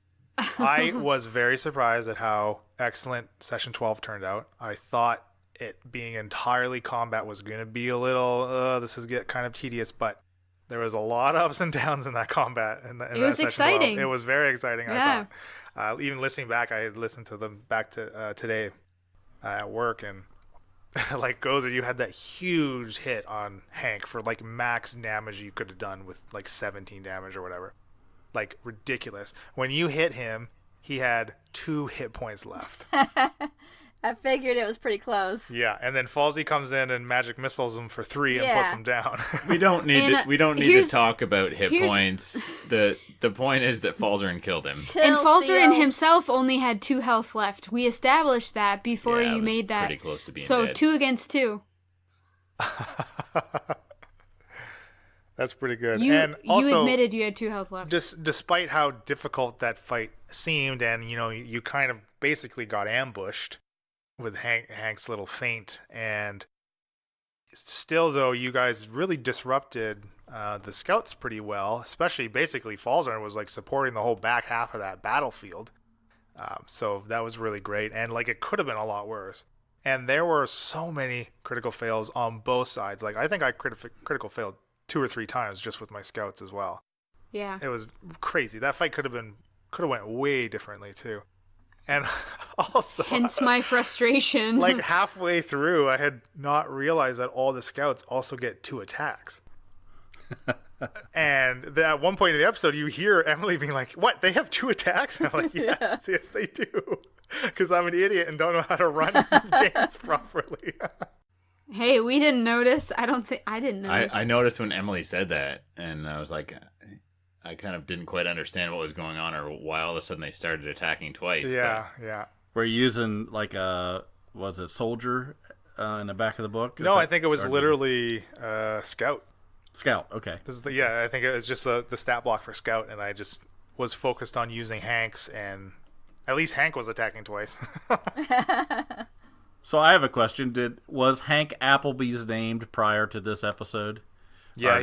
I was very surprised at how excellent session 12 turned out. I thought it being entirely combat was going to be a little, this is get kind of tedious, but there was a lot of ups and downs in that combat. It was exciting. 12. It was very exciting, I thought. Even listening back, I had listened to them back to today at work, and like Gozer, you had that huge hit on Hank for like max damage you could have done with like 17 damage or whatever. Like ridiculous. When you hit him, he had 2 hit points left. I figured it was pretty close. Yeah, and then Falsey comes in and magic missiles him for 3 and puts him down. We don't need to talk about hit points. The point is that Falzarin killed him. And Falzarin himself only had 2 health left. We established that before you made that. Pretty close to being so dead. 2 against 2. That's pretty good. And also, you admitted you had 2 health left. Despite how difficult that fight seemed, and you kind of basically got ambushed with Hank's little feint, and still though you guys really disrupted the scouts pretty well, especially basically Falzarin was like supporting the whole back half of that battlefield. So that was really great. And like, it could have been a lot worse. And there were so many critical fails on both sides. Like, I think I critical failed 2 or 3 times just with my scouts as well. Yeah. It was crazy. That fight could have went way differently too. And also, hence my frustration. Like, halfway through, I had not realized that all the scouts also get 2 attacks. And at one point in the episode, you hear Emily being like, "What? They have 2 attacks?" And I'm like, "Yes, yes, they do." Because I'm an idiot and don't know how to run games properly. Hey, we didn't notice. I didn't notice. I noticed when Emily said that, and I was like, I kind of didn't quite understand what was going on, or why all of a sudden they started attacking twice. Yeah, yeah. We're using like was it soldier in the back of the book? No, I think it was literally scout. Scout, okay. I think it was just the stat block for scout, and I just was focused on using Hank's, and at least Hank was attacking twice. So I have a question. Was Hank Applebee's named prior to this episode? Yeah,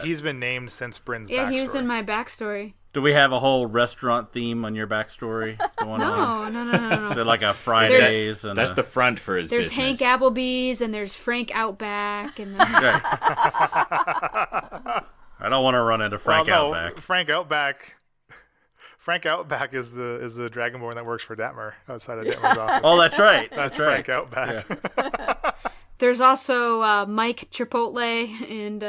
he's been named since Bryn's backstory. Yeah, he was in my backstory. Do we have a whole restaurant theme on your backstory going on? No. So like a Fridays and that's the front for his there's business. Hank Applebee's and there's Frank Outback and I don't want to run into Frank Outback. Frank Outback is the Dragonborn that works for Detmer outside of Detmer's office. Oh, that's right. That's Frank Outback. Yeah. There's also Mike Chipotle and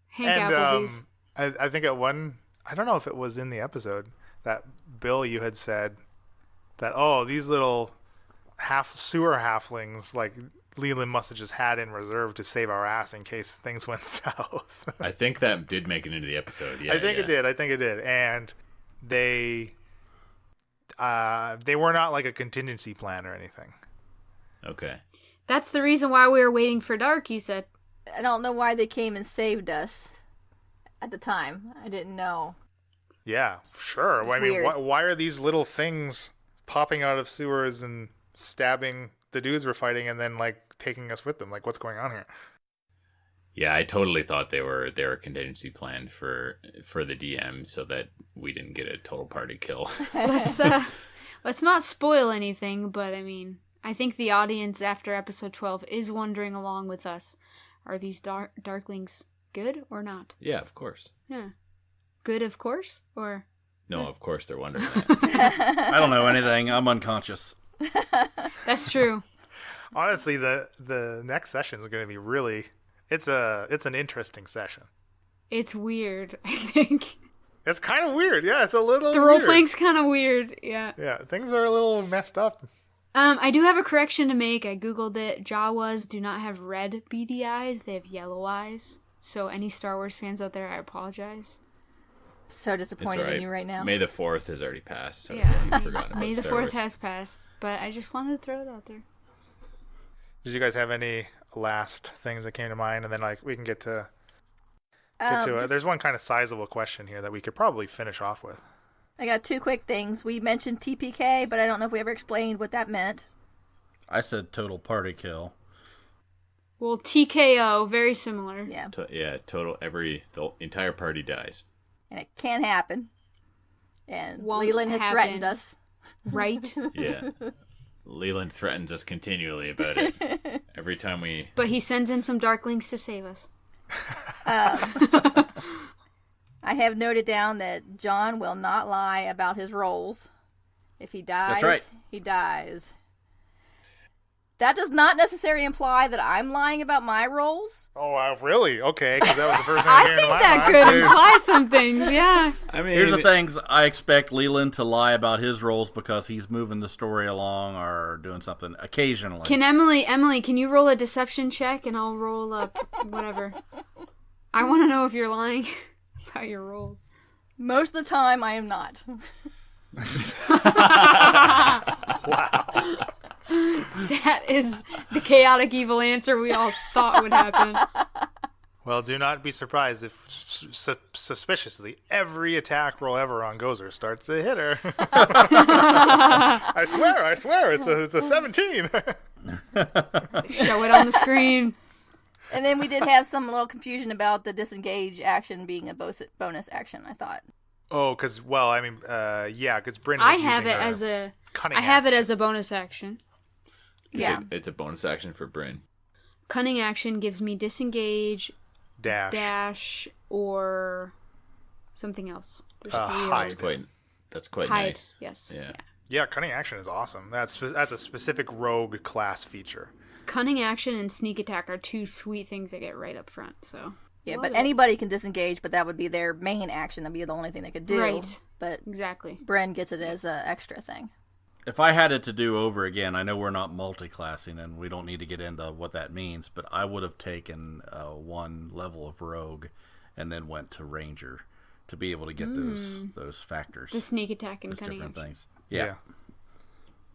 Hank Applebee's. I think at one, I don't know if it was in the episode that Bill, you had said that, these little sewer halflings, like, Leland must have just had in reserve to save our ass in case things went south. I think that did make it into the episode. Yeah, I think it did. And they were not like a contingency plan or anything. Okay. That's the reason why we were waiting for dark, you said. I don't know why they came and saved us at the time. I didn't know. Yeah, sure. I mean, why are these little things popping out of sewers and stabbing the dudes we're fighting and then, like, taking us with them? Like, what's going on here? Yeah, I totally thought they were contingency planned for the DM so that we didn't get a total party kill. Let's not spoil anything, but I mean, I think the audience after episode 12 is wondering along with us, are these darklings good or not? Yeah, of course. Yeah. Good, of course? Or no, of course they're wondering that. I don't know anything. I'm unconscious. That's true. Honestly, the next session is going to be really... It's an interesting session. It's weird, I think. It's kind of weird. Yeah, it's a little The role-playing's kind of weird, yeah. Yeah, things are a little messed up. I do have a correction to make. I googled it. Jawas do not have red beady eyes. They have yellow eyes. So any Star Wars fans out there, I apologize. So disappointed in you right now. May the 4th has already passed. So yeah. He's forgotten about May the Star 4th Wars. has passed. But I just wanted to throw it out there. Did you guys have any last things that came to mind? And then, like, we can get to it. There's one kind of sizable question here that we could probably finish off with. I got 2 quick things. We mentioned TPK, but I don't know if we ever explained what that meant. I said total party kill. Well, TKO, very similar. Yeah. Total. The entire party dies. And it can happen. And Won't Leland has happen. threatened us. Right? Yeah. Leland threatens us continually about it. Every time we... But he sends in some darklings to save us. I have noted down that John will not lie about his roles. If he dies, That's right. He dies. That does not necessarily imply that I'm lying about my roles. Oh, really? Okay, because that was the first thing that I came to think my that mind. could imply some things, yeah. I mean, Here's the things. I expect Leland to lie about his roles because he's moving the story along or doing something occasionally. Can Emily, can you roll a deception check and I'll roll up whatever? I want to know if you're lying about your roles. Most of the time, I am not. Wow. That is the chaotic evil answer we all thought would happen. Well, do not be surprised if suspiciously every attack roll ever on Gozer starts a hitter. I swear, it's a 17. Show it on the screen. And then we did have some little confusion about the disengage action being a bonus action, I thought. Oh, because because Bryn. I have it as a bonus action. It's a bonus action for Bryn. Cunning action gives me disengage, dash, or something else. There's hide. That's quite hide. Nice. Yes. Yeah, cunning action is awesome. That's a specific rogue class feature. Cunning action and sneak attack are two sweet things that get right up front. So but anybody can disengage, but that would be their main action. That'd be the only thing they could do. Right. But exactly, Bren gets it as an extra thing. If I had it to do over again, I know we're not multi-classing, and we don't need to get into what that means, but I would have taken one level of rogue and then went to ranger to be able to get those factors. The sneak attack and cunning different action. things.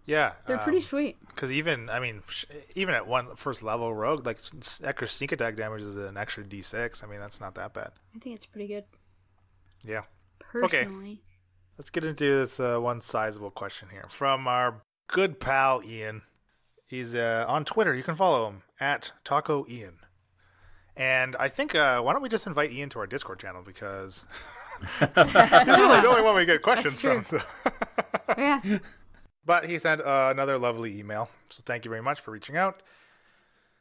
Yeah. They're pretty sweet. Because even at first level rogue, like extra sneak attack damage is an extra D6. I mean, that's not that bad. I think it's pretty good. Yeah. Personally. Okay. Let's get into this one sizable question here from our good pal Ian. He's on Twitter. You can follow him at Taco Ian. And I think why don't we just invite Ian to our Discord channel, because he's really the only one we get questions from. So. Yeah. But he sent another lovely email, so thank you very much for reaching out.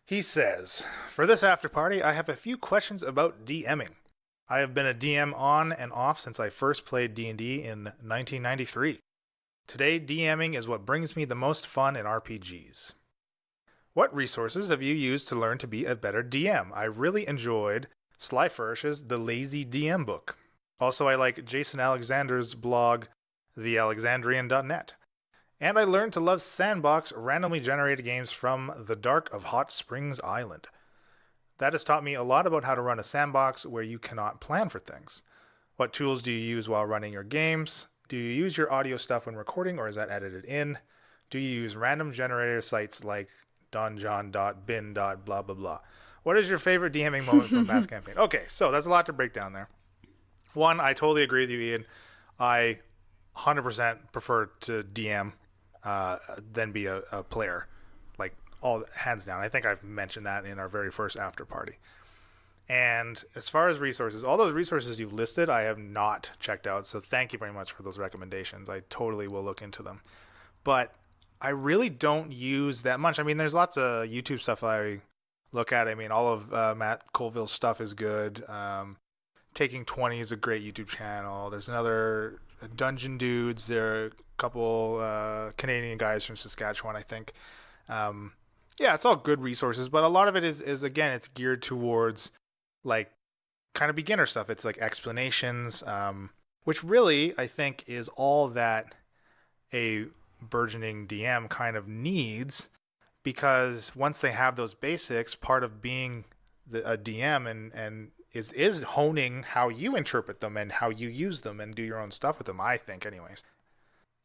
He says, for this after party, I have a few questions about DMing. I have been a DM on and off since I first played D&D in 1993. Today, DMing is what brings me the most fun in RPGs. What resources have you used to learn to be a better DM? I really enjoyed Sly Flourish's The Lazy DM book. Also, I like Jason Alexander's blog, thealexandrian.net. And I learned to love sandbox, randomly generated games from the dark of Hot Springs Island. That has taught me a lot about how to run a sandbox where you cannot plan for things. What tools do you use while running your games? Do you use your audio stuff when recording, or is that edited in? Do you use random generator sites like donjon.bin. blah blah blah? What is your favorite DMing moment from past campaign? Okay, so that's a lot to break down there. One, I totally agree with you, Ian. I 100% prefer to DM than be a player. Like, all hands down. I think I've mentioned that in our very first after party. And as far as resources, all those resources you've listed, I have not checked out. So thank you very much for those recommendations. I totally will look into them. But I really don't use that much. I mean, there's lots of YouTube stuff I look at. I mean, all of Matt Colville's stuff is good. Taking 20 is a great YouTube channel. There's another Dungeon Dudes. There are a couple Canadian guys from Saskatchewan, I think. Yeah, it's all good resources, but a lot of it is again, it's geared towards like kind of beginner stuff. It's like explanations, which really I think is all that a burgeoning DM kind of needs, because once they have those basics, part of being a DM and is honing how you interpret them and how you use them and do your own stuff with them, I think, anyways.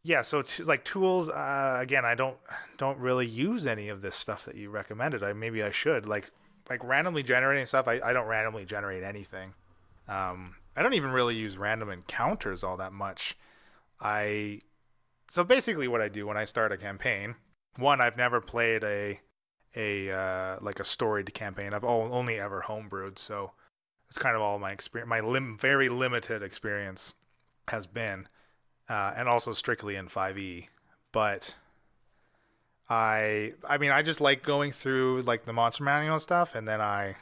Yeah, so like tools, again, I don't really use any of this stuff that you recommended. Maybe I should. Like randomly generating stuff, I don't randomly generate anything. I don't even really use random encounters all that much. So basically what I do when I start a campaign, one, I've never played a storied campaign. I've only ever homebrewed, so it's kind of all my experience. My very limited experience has been. And also strictly in 5e, but I mean, I just like going through like the monster manual stuff, and then I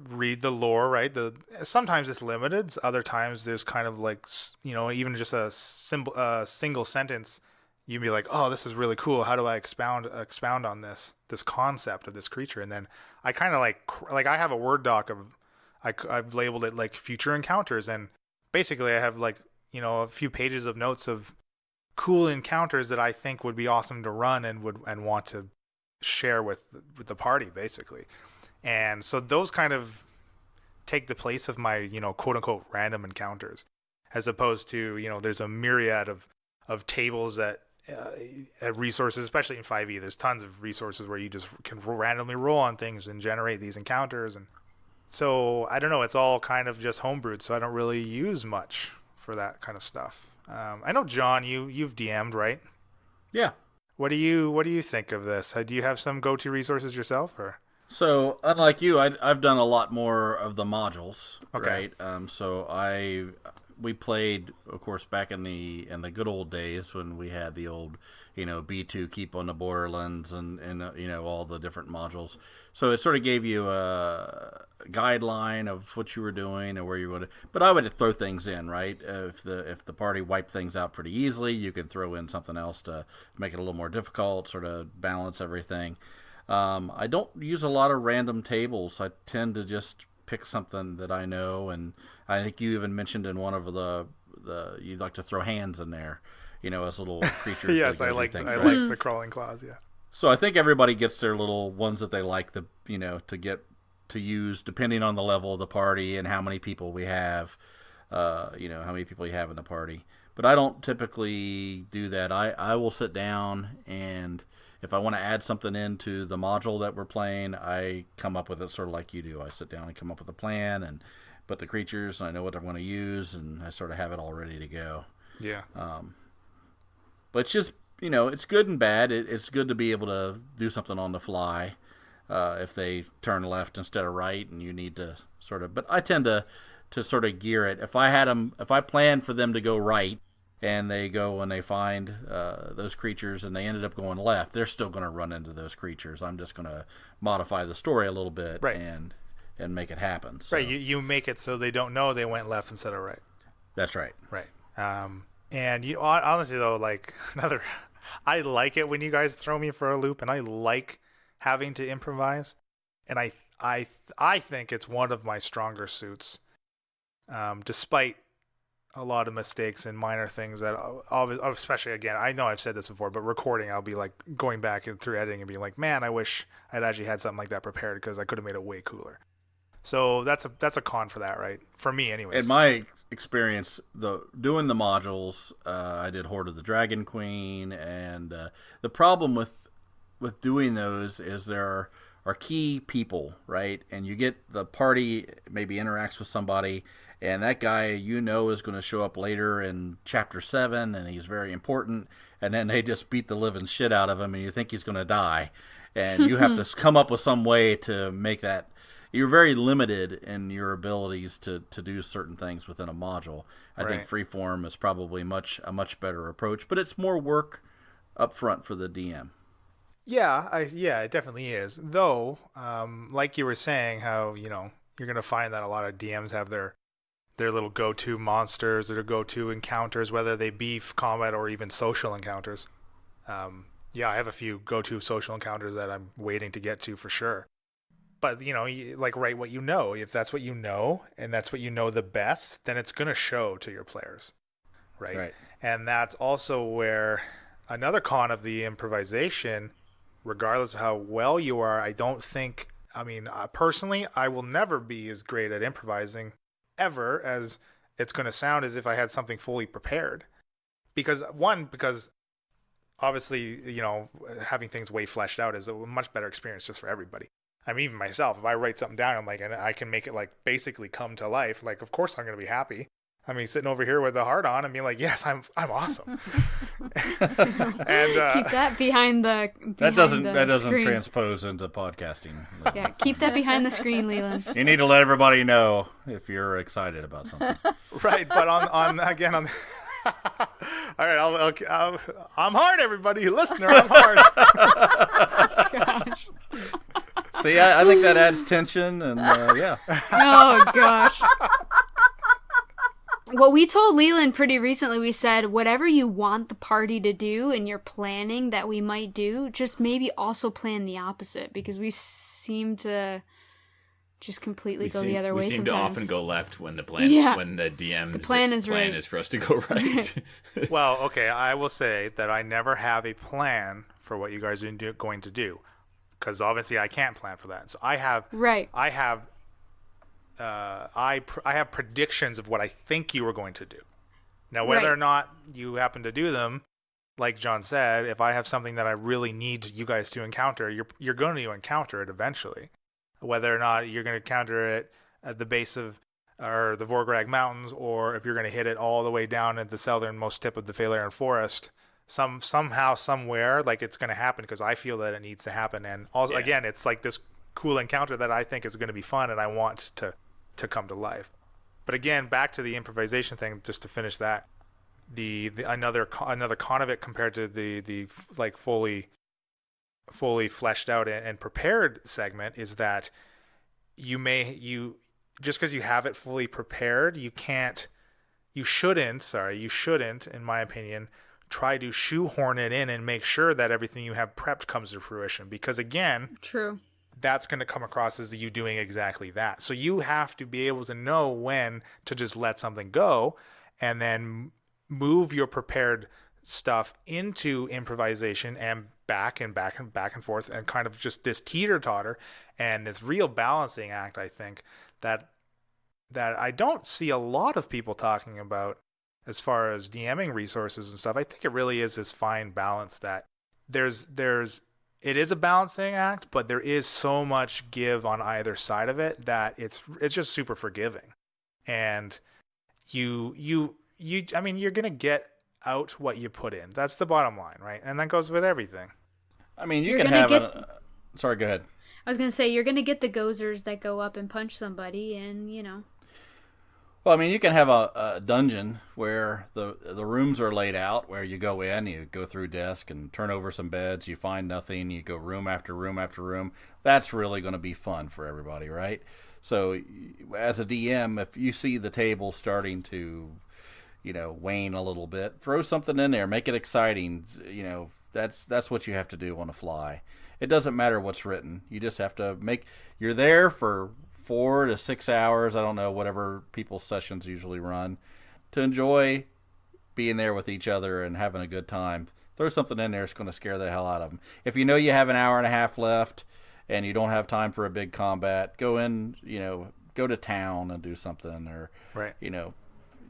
read the lore, right? Sometimes it's limited, other times there's kind of like, even just a single sentence, you'd be like, oh, this is really cool. How do I expound on this concept of this creature? And then I kind of like I have a Word doc of, I've labeled it like future encounters, and basically I have like, a few pages of notes of cool encounters that I think would be awesome to run and want to share with the party, basically. And so those kind of take the place of my, quote unquote random encounters, as opposed to, there's a myriad of tables that resources, especially in 5e, there's tons of resources where you just can randomly roll on things and generate these encounters. And so I don't know, it's all kind of just homebrewed, so I don't really use much for that kind of stuff. I know, John, you've DM'd, right? Yeah. What do you think of this? Do you have some go-to resources yourself, or? So, unlike you, I've done a lot more of the modules, okay. right? So we played, of course, back in the good old days when we had the old, B2 keep on the borderlands and all the different modules. So it sort of gave you a guideline of what you were doing and where you would. But I would throw things in, right? If the party wiped things out pretty easily, you can throw in something else to make it a little more difficult, sort of balance everything. I don't use a lot of random tables. I tend to just pick something that I know, and I think you even mentioned in one of the you'd like to throw hands in there, as little creatures. Yes, I like the crawling claws. Yeah. So I think everybody gets their little ones that they like to use depending on the level of the party and how many people we have. How many people you have in the party. But I don't typically do that. I will sit down, and if I want to add something into the module that we're playing, I come up with it sort of like you do. I sit down and come up with a plan and put the creatures, and I know what I'm going to use, and I sort of have it all ready to go. Yeah. But it's just, it's good and bad. It's good to be able to do something on the fly if they turn left instead of right, and you need to sort of. But I tend to sort of gear it. If I plan for them to go right, and they go and they find those creatures and they ended up going left, they're still going to run into those creatures. I'm just going to modify the story a little bit and make it happen. So. Right, you make it so they don't know they went left instead of right. That's right. Right. And you honestly though, like I like it when you guys throw me for a loop, and I like having to improvise, and I think it's one of my stronger suits, despite a lot of mistakes and minor things that, especially again, I know I've said this before, but recording, I'll be like going back and through editing and being like, man, I wish I'd actually had something like that prepared because I could have made it way cooler. So that's a con for that, right? For me, anyways. In my experience, doing the modules, I did Horde of the Dragon Queen, and the problem with doing those is there are key people, right? And you get the party maybe interacts with somebody, and that guy is going to show up later in Chapter 7, and he's very important, and then they just beat the living shit out of him, and you think he's going to die. And you have to come up with some way to make that. You're very limited in your abilities to do certain things within a module. I think freeform is probably a much better approach, but it's more work up front for the DM. Yeah, it definitely is. Though, like you were saying, how you're going to find that a lot of DMs have their little go-to monsters or their go-to encounters, whether they be combat or even social encounters. I have a few go-to social encounters that I'm waiting to get to for sure. But, write what you know. If that's what you know, and that's what you know the best, then it's going to show to your players, right? And that's also where another con of the improvisation, regardless of how well you are, I don't think, personally, I will never be as great at improvising ever as it's going to sound as if I had something fully prepared. Because obviously, having things way fleshed out is a much better experience just for everybody. Even myself, if I write something down, I'm like, and I can make it like basically come to life. Like, of course I'm going to be happy. Sitting over here with a heart on and being like, yes, I'm awesome. And keep that behind the that doesn't screen. Transpose into podcasting. Yeah, keep that behind the screen, Leland. You need to let everybody know if you're excited about something. Right, but on all right, I'm hard, everybody. Listener, I'm hard. Gosh. See, I think that adds tension, and yeah. Oh, gosh. Well, we told Leland pretty recently, we said, whatever you want the party to do and you're planning that we might do, just maybe also plan the opposite, because we seem to just completely go the other way sometimes. We seem to often go left when the DM's plan is for us to go right. Well, okay, I will say that I never have a plan for what you guys are going to do, because obviously I can't plan for that. So I have I have predictions of what I think you were going to do. Now, whether or not you happen to do them, like John said, if I have something that I really need you guys to encounter, you're going to encounter it eventually. Whether or not you're going to encounter it at the base of or the Vorgrag Mountains, or if you're going to hit it all the way down at the southernmost tip of the Faelarian Forest, somehow, somewhere, like it's going to happen because I feel that it needs to happen. And also, again, it's like this cool encounter that I think is going to be fun and I want to come to life. But again, back to the improvisation thing, just to finish that, the another con of it compared to the like fully fleshed out and prepared segment is that you just because you have it fully prepared, you shouldn't, in my opinion, try to shoehorn it in and make sure that everything you have prepped comes to fruition. Because again, true, that's going to come across as you doing exactly that. So you have to be able to know when to just let something go and then move your prepared stuff into improvisation and back and forth, and kind of just this teeter-totter and this real balancing act, I think, that I don't see a lot of people talking about as far as DMing resources and stuff. I think it really is this fine balance that it is a balancing act, but there is so much give on either side of it that it's just super forgiving. And I mean, you're going to get out what you put in. That's the bottom line, right? And that goes with everything. I mean, you can have sorry, go ahead. I was going to say, you're going to get the gozers that go up and punch somebody, and, you know. Well, I mean, you can have a dungeon where the rooms are laid out, where you go in, you go through desk and turn over some beds, you find nothing, you go room after room after room. That's really going to be fun for everybody, right? So as a DM, if you see the table starting to, you know, wane a little bit, throw something in there, make it exciting. You know, that's what you have to do on the fly. It doesn't matter what's written. You just have to you're there for 4 to 6 hours, I don't know, whatever people's sessions usually run, to enjoy being there with each other and having a good time. Throw something in there that's going to scare the hell out of them. If you know you have an hour and a half left and you don't have time for a big combat, go in, you know, go to town and do something, or, right, you know,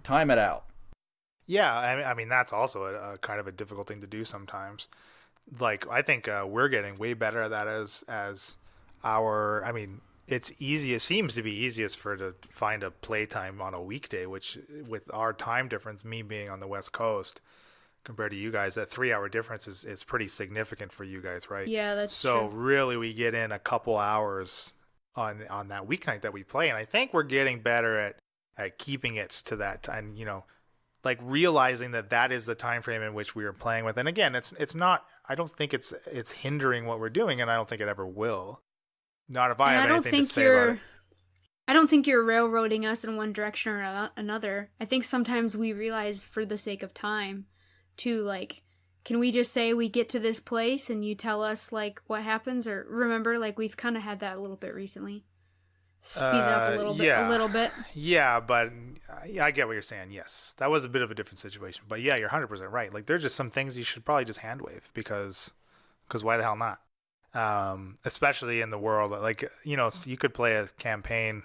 time it out. Yeah, I mean that's also a kind of a difficult thing to do sometimes. Like, I think we're getting way better at that as our, I mean, it seems to be easiest to find a playtime on a weekday, which with our time difference, me being on the West Coast compared to you guys, that 3-hour difference is pretty significant for you guys, right? Yeah, that's true. So really we get in a couple hours on that weeknight that we play, and I think we're getting better at keeping it to that time, you know, like realizing that is the time frame in which we are playing with. And again, it's not, I don't think it's hindering what we're doing, and I don't think it ever will. Not if I have anything to say about it. I don't think you're railroading us in one direction or another. I think sometimes we realize, for the sake of time, to, like, can we just say we get to this place and you tell us, like, what happens? Or remember, like, we've kind of had that a little bit recently. Speed it up a little bit. Yeah, but I get what you're saying. Yes, that was a bit of a different situation. But yeah, you're 100% right. Like, there's just some things you should probably just hand wave because why the hell not? Especially in the world, like, you know, you could play a campaign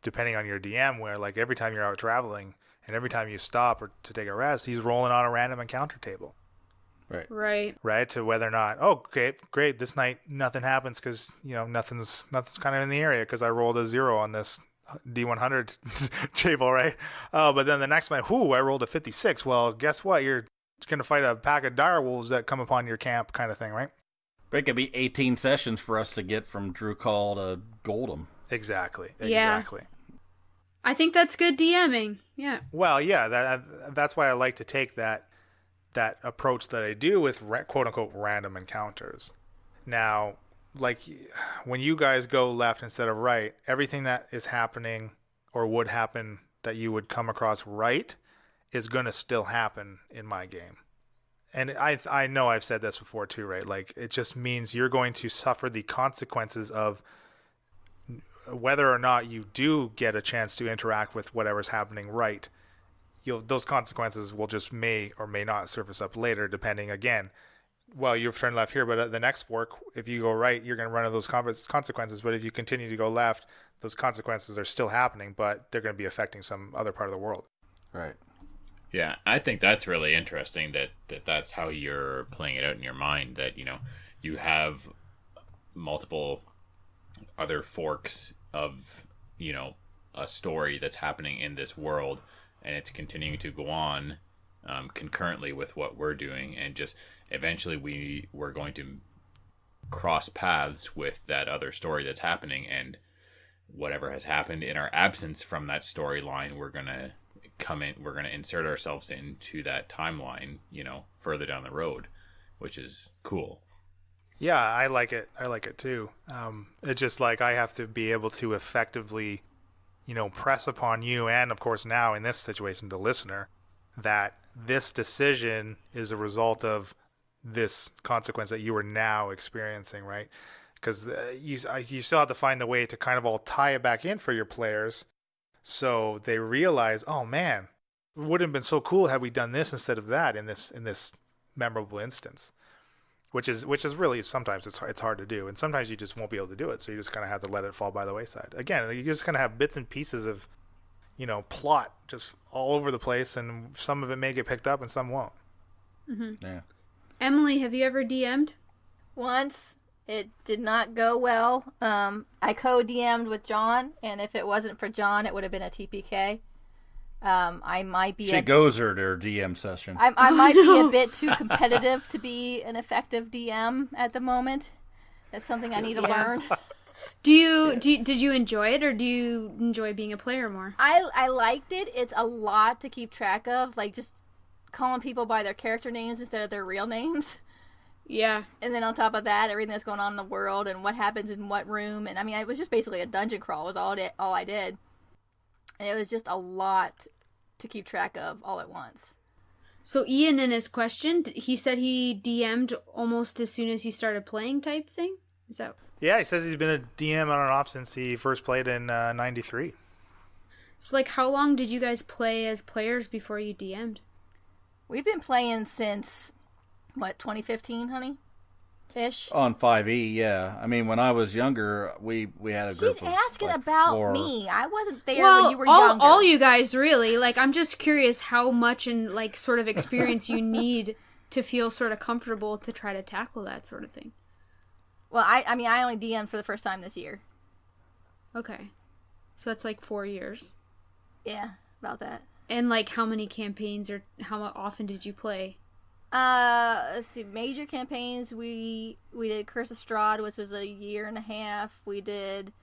depending on your DM where, like, every time you're out traveling and every time you stop or to take a rest, he's rolling on a random encounter table. Right. To whether or not, oh, okay, great, this night nothing happens because, you know, nothing's kind of in the area because I rolled a 0 on this D100 table, right? But then the next night, I rolled a 56. Well, guess what? You're going to fight a pack of dire wolves that come upon your camp, kind of thing, right? But it could be 18 sessions for us to get from Drew Call to Goldham. Exactly. Yeah. I think that's good DMing. Yeah. Well, yeah, that's why I like to take that approach that I do with quote unquote random encounters. Now, like, when you guys go left instead of right, everything that is happening or would happen that you would come across right is going to still happen in my game. And I know I've said this before too, right? Like, it just means you're going to suffer the consequences of whether or not you do get a chance to interact with whatever's happening right. Those consequences will just may or may not surface up later, depending, again, well, you've turned left here, but at the next fork, if you go right, you're going to run into those consequences. But if you continue to go left, those consequences are still happening, but they're going to be affecting some other part of the world. Right. Yeah, I think that's really interesting that's how you're playing it out in your mind, that, you know, you have multiple other forks of, you know, a story that's happening in this world, and it's continuing to go on concurrently with what we're doing, and just eventually we're going to cross paths with that other story that's happening, and whatever has happened in our absence from that storyline, we're going to insert ourselves into that timeline, further down the road, which is cool. Yeah, I like it. I like it too. It's just like I have to be able to effectively, press upon you, and of course now in this situation, the listener, that this decision is a result of this consequence that you are now experiencing, right? Because you still have to find the way to kind of all tie it back in for your players, so they realize, oh man, it would have been so cool had we done this instead of that in this memorable instance. Which is really, sometimes it's hard to do, and sometimes you just won't be able to do it, so you just kind of have to let it fall by the wayside. Again, you just kind of have bits and pieces of, plot just all over the place, and some of it may get picked up and some won't. Mm-hmm. Yeah. Emily, have you ever DM'd? Once. It did not go well. I co-DM'd with John, and if it wasn't for John, it would have been a TPK. I might be. She goes her to her DM session. I might be a bit too competitive to be an effective DM at the moment. That's something I need to learn. Did you enjoy it, or do you enjoy being a player more? I liked it. It's a lot to keep track of, like just calling people by their character names instead of their real names. Yeah. And then on top of that, everything that's going on in the world and what happens in what room, and I mean, it was just basically a dungeon crawl was all I did. And it was just a lot to keep track of all at once. So Ian, in his question, he said he DM'd almost as soon as he started playing type thing? Is that... Yeah, he says he's been a DM on and off since he first played in 93. So, like, how long did you guys play as players before you DM'd? We've been playing since, 2015, honey? Ish. On 5e, yeah. I mean, when I was younger, we had a group She's of asking like about 4... me. I wasn't there when you were younger. All you guys, really. Like, I'm just curious how much and, like, sort of experience you need to feel sort of comfortable to try to tackle that sort of thing. Well, I only DM'd for the first time this year. Okay. So that's like 4 years. Yeah, about that. And, like, how many campaigns or how often did you play? Let's see, major campaigns, we did Curse of Strahd, which was a year and a half. We did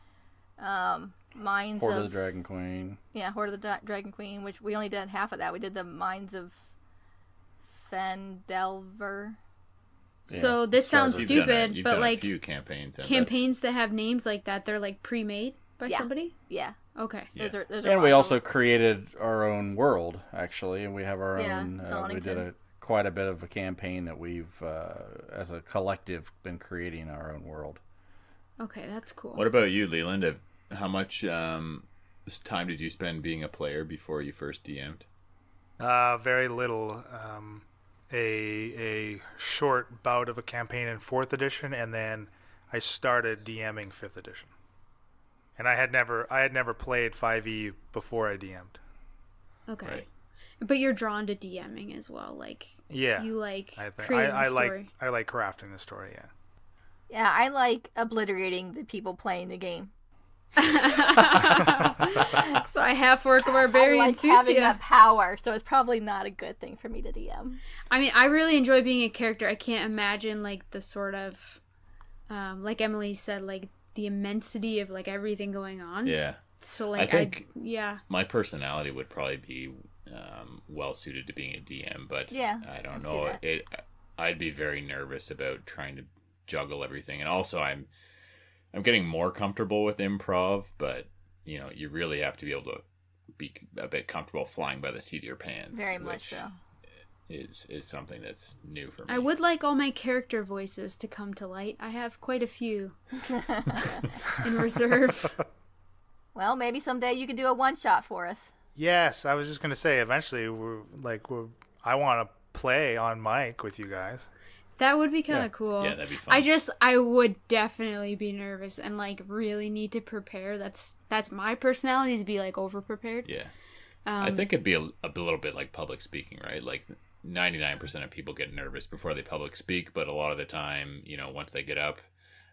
Mines Horde of of the Dragon Queen. Yeah, Horde of the Dragon Queen, which we only did half of that. We did the Mines of Fendelver. Yeah. So this sounds stupid, you've but done like a few campaigns that have names like that, they're like pre-made by somebody? Yeah. Okay. Yeah. Those are and we also created our own world, actually, and we have our own. We did quite a bit of a campaign that we've, as a collective, been creating our own world. Okay, that's cool. What about you, Leland? How much time did you spend being a player before you first DM'd? Very little. A short bout of a campaign in 4th edition, and then I started DMing 5th edition. And I had never played 5e before I DM'd. Okay. Right. But you're drawn to DMing as well, like you like creating the story. I like crafting the story, yeah. Yeah, I like obliterating the people playing the game. So I half orc a barbarian I like suits having you. that power, so it's probably not a good thing for me to DM. I mean, I really enjoy being a character. I can't imagine like the sort of like Emily said, like the immensity of like everything going on. Yeah. So like I think yeah. My personality would probably be well suited to being a DM, but yeah, I don't know. I'd be very nervous about trying to juggle everything, and also I'm getting more comfortable with improv, but you really have to be able to be a bit comfortable flying by the seat of your pants. Very much so. Is something that's new for me. I would like all my character voices to come to light. I have quite a few in reserve. Well, maybe someday you could do a one-shot for us. Yes, I was just gonna say. Eventually, I want to play on mic with you guys. That would be kind of cool. Yeah, that'd be fun. I would definitely be nervous and like really need to prepare. That's my personality, is be like over prepared. Yeah, I think it'd be a little bit like public speaking, right? Like 99% of people get nervous before they public speak, but a lot of the time, once they get up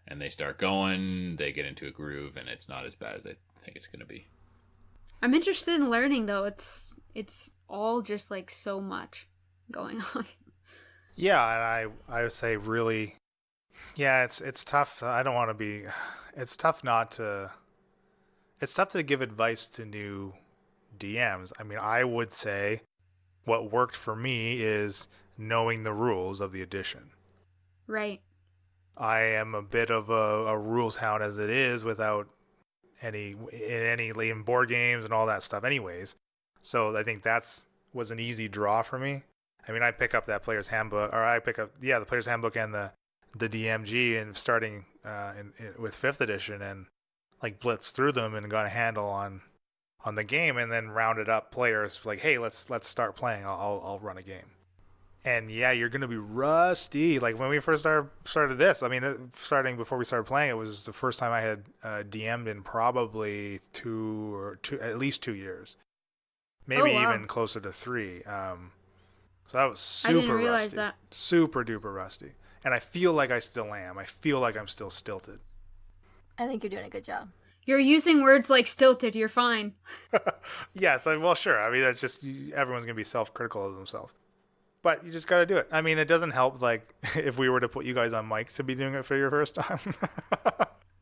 and they start going, they get into a groove, and it's not as bad as I think it's going to be. I'm interested in learning, though. It's all just like so much going on. Yeah, and I would say really, yeah, it's tough. I don't want to be. It's tough not to it's tough to give advice to new DMs. I mean, I would say what worked for me is knowing the rules of the edition. Right. I am a bit of a rules hound as it is without any board games and all that stuff anyways. So I think was an easy draw for me. I mean, I pick up that player's handbook, or I pick up the player's handbook and the DMG, and starting with 5th edition, and like blitz through them and got a handle on the game, and then rounded up players like, hey, let's start playing. I'll run a game. And yeah, you're gonna be rusty. Like when we first started this, I mean, starting before we started playing, it was the first time I had DM'd in probably at least 2 years, maybe even closer to 3. So that was super I didn't realize rusty, that. super duper rusty. And I feel like I still am. I feel like I'm still stilted. I think you're doing a good job. You're using words like stilted. You're fine. Yes, well, sure. I mean, that's just everyone's gonna be self-critical of themselves. But you just got to do it. I mean, it doesn't help, like, if we were to put you guys on mic to be doing it for your first time.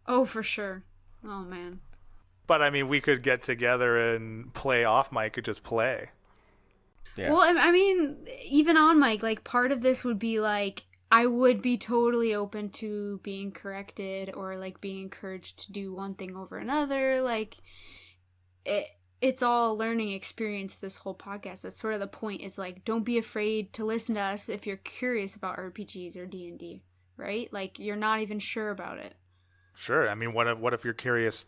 Oh, for sure. Oh, man. But, I mean, we could get together and play off mic and just play. Yeah. Well, I mean, even on mic, like, part of this would be, like, I would be totally open to being corrected or, like, being encouraged to do one thing over another. Like, it's all a learning experience, this whole podcast. That's sort of the point, is like, don't be afraid to listen to us if you're curious about RPGs or D&D, right? Like, you're not even sure about it. Sure. I mean, what if you're curious,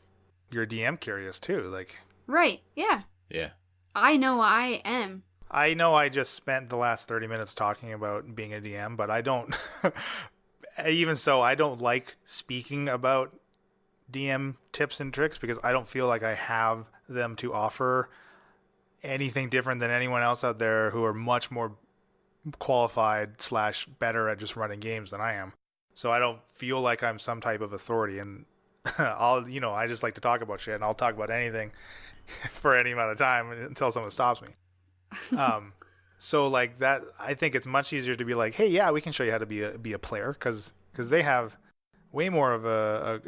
you're DM curious too? Like, right. Yeah. Yeah. I know I am. I know I just spent the last 30 minutes talking about being a DM, but I don't, even so, I don't like speaking about DM tips and tricks because I don't feel like I have them to offer anything different than anyone else out there who are much more qualified / better at just running games than I am. So I don't feel like I'm some type of authority, and I just like to talk about shit, and I'll talk about anything for any amount of time until someone stops me. So like that, I think it's much easier to be like, hey, yeah, we can show you how to be a player, because they have way more of a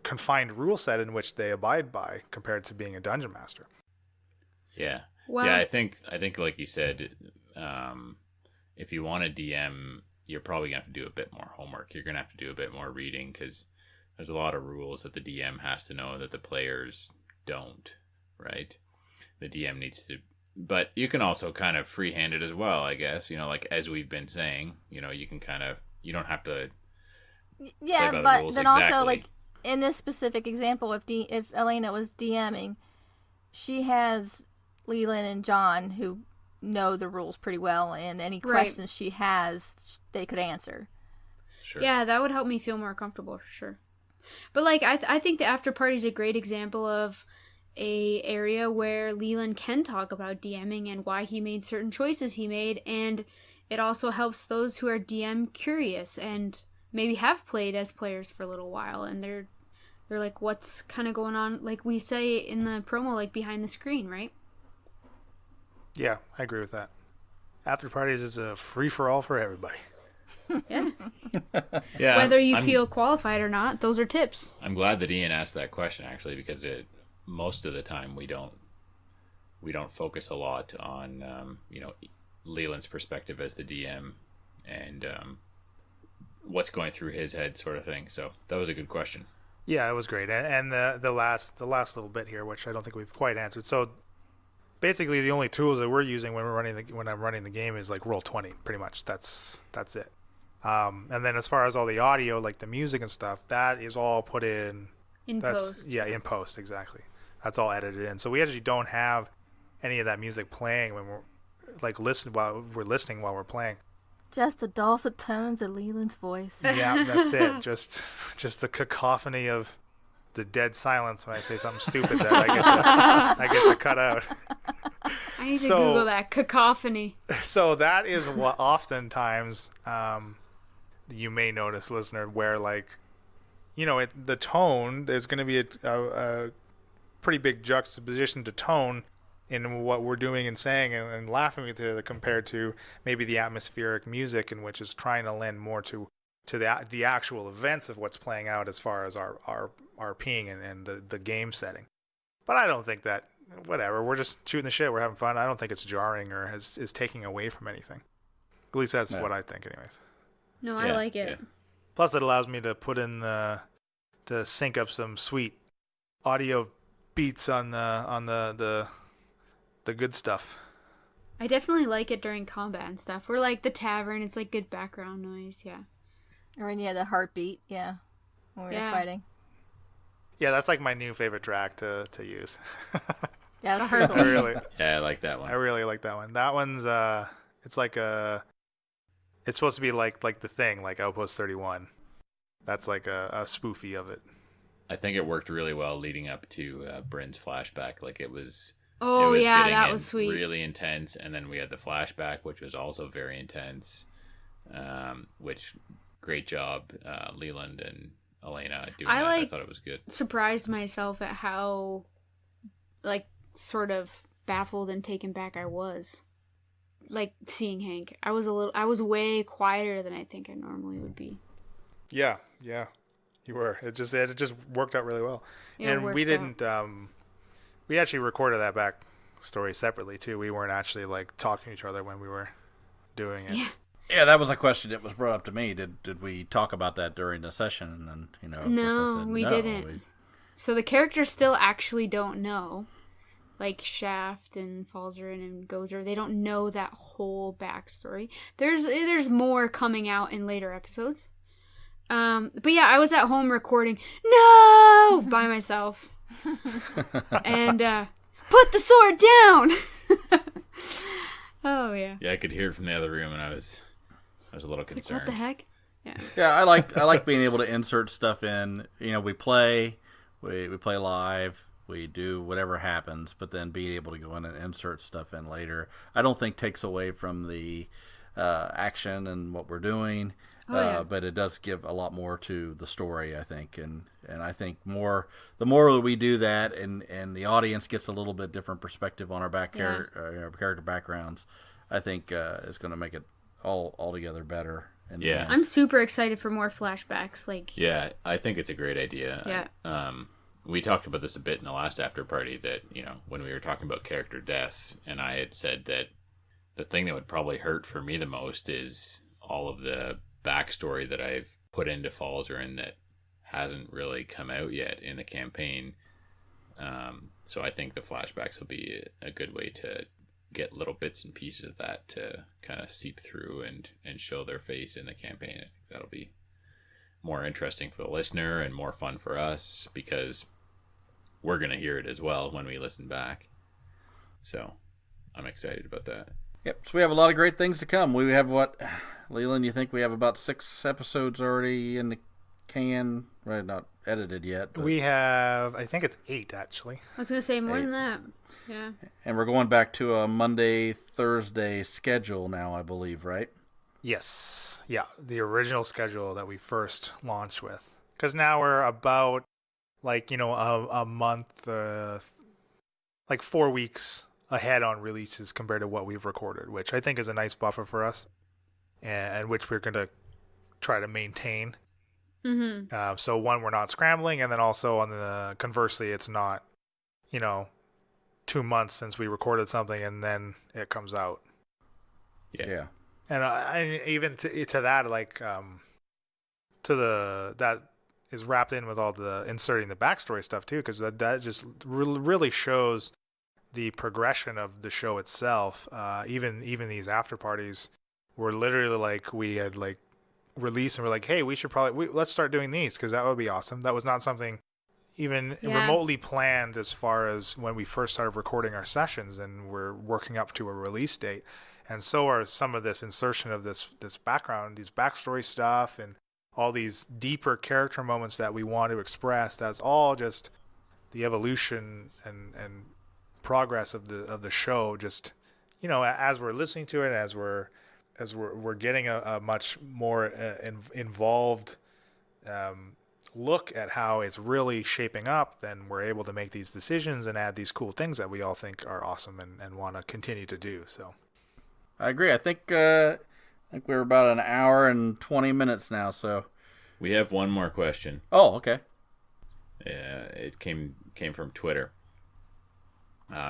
confined rule set in which they abide by compared to being a dungeon master. Yeah. Well, yeah, I think like you said, if you want to DM, you're probably going to have to do a bit more homework. You're going to have to do a bit more reading, because there's a lot of rules that the DM has to know that the players don't, right? The DM needs to, but you can also kind of freehand it as well, I guess. Like as we've been saying, you can you don't have to. Yeah, but then also, like, in this specific example, if Elena was DMing, she has Leland and John who know the rules pretty well, and any questions she has, they could answer. Sure. Yeah, that would help me feel more comfortable, for sure. But, like, I think the after party is a great example of a area where Leland can talk about DMing and why he made certain choices he made, and it also helps those who are DM curious and maybe have played as players for a little while, and they're like, what's kind of going on, like we say in the promo, like behind the screen, right? Yeah, I agree with that. After parties is a free-for-all for everybody. Yeah. Yeah. Whether you feel qualified or not, those are tips. I'm glad that Ian asked that question, actually, because most of the time we don't focus a lot on Leland's perspective as the DM and what's going through his head, sort of thing. So that was a good question. Yeah, it was great. And the last little bit here, which I don't think we've quite answered. So basically, the only tools that we're using when I'm running the game is like Roll20, pretty much. That's it. And then as far as all the audio, like the music and stuff, that is all put in post. Yeah, in post, exactly. That's all edited in. So we actually don't have any of that music playing when we're like listening while we're playing. Just the dulcet tones of Leland's voice. Yeah, that's it. Just the cacophony of the dead silence when I say something stupid that I get to cut out. I need to Google that, cacophony. So that is what oftentimes you may notice, listener, where like, the tone, there's going to be a pretty big juxtaposition to tone in what we're doing and saying and laughing with it compared to maybe the atmospheric music, in which is trying to lend more to the actual events of what's playing out as far as our RPing and the game setting. But I don't think that, whatever, we're just shooting the shit, we're having fun. I don't think it's jarring or is taking away from anything. At least that's what I think anyways. No, I like it. Yeah. Plus it allows me to put in to sync up some sweet audio beats on the good stuff. I definitely like it during combat and stuff. Or like the tavern, it's like good background noise, Or when you had the heartbeat, when we were fighting. Yeah, that's like my new favorite track to use. Yeah, the heartbeat. I like that one. I really like that one. That one's it's like it's supposed to be like the thing, like Outpost 31. That's like a spoofy of it. I think it worked really well leading up to Bryn's flashback. Like it was. Oh, that was sweet. Really intense, and then we had the flashback, which was also very intense. Which, great job, Leland and Elena doing that. I thought it was good. Surprised myself at how, like, sort of baffled and taken back I was. Like seeing Hank, I was way quieter than I think I normally would be. Yeah, you were. It just worked out really well, and we didn't. We actually recorded that back story separately too. We weren't actually like talking to each other when we were doing it. Yeah, that was a question that was brought up to me. Did we talk about that during the session? And no, we didn't. So the characters still actually don't know, like Shaft and Falzarin and Gozer. They don't know that whole backstory. There's more coming out in later episodes. But yeah, I was at home recording by myself. And put the sword down. Oh yeah. Yeah, I could hear it from the other room, and I was a little concerned. Like, what the heck? Yeah, I like being able to insert stuff in. We play live, we do whatever happens, but then being able to go in and insert stuff in later, I don't think takes away from the action and what we're doing. But it does give a lot more to the story, I think, and I think the more that we do that, and the audience gets a little bit different perspective on our character backgrounds, I think is going to make it all together better. And I'm super excited for more flashbacks. I think it's a great idea. We talked about this a bit in the last after party that when we were talking about character death, and I had said that the thing that would probably hurt for me the most is all of the backstory that I've put into Falzarin that hasn't really come out yet in the campaign. So I think the flashbacks will be a good way to get little bits and pieces of that to kind of seep through and show their face in the campaign. I think that'll be more interesting for the listener and more fun for us because we're going to hear it as well when we listen back. So I'm excited about that. Yep, so we have a lot of great things to come. We have what, Leland, you think we have about 6 episodes already in the can? Right, not edited yet. But we have, I think it's 8, actually. I was going to say more than that. Yeah. And we're going back to a Monday, Thursday schedule now, I believe, right? Yes. Yeah, the original schedule that we first launched with. Because now we're about, a month, 4 weeks ahead on releases compared to what we've recorded, which I think is a nice buffer for us, and which we're going to try to maintain. Mm-hmm. So one, we're not scrambling, and then also conversely, it's not, 2 months since we recorded something and then it comes out. Yeah. And I even to that, that is wrapped in with all the inserting the backstory stuff too, because that just really shows the progression of the show itself. Even these after parties were literally we had released and we're like, hey, we should let's start doing these because that would be awesome. That was not something even remotely planned as far as when we first started recording our sessions and we're working up to a release date. And so are some of this insertion of this background, these backstory stuff, and all these deeper character moments that we want to express. That's all just the evolution and progress of the show. Just as we're listening to it, as we're getting a much more involved look at how it's really shaping up, then we're able to make these decisions and add these cool things that we all think are awesome and want to continue to do. So. I agree. I think we're about an hour and 20 minutes now. So we have one more question. Oh, okay. It came from Twitter.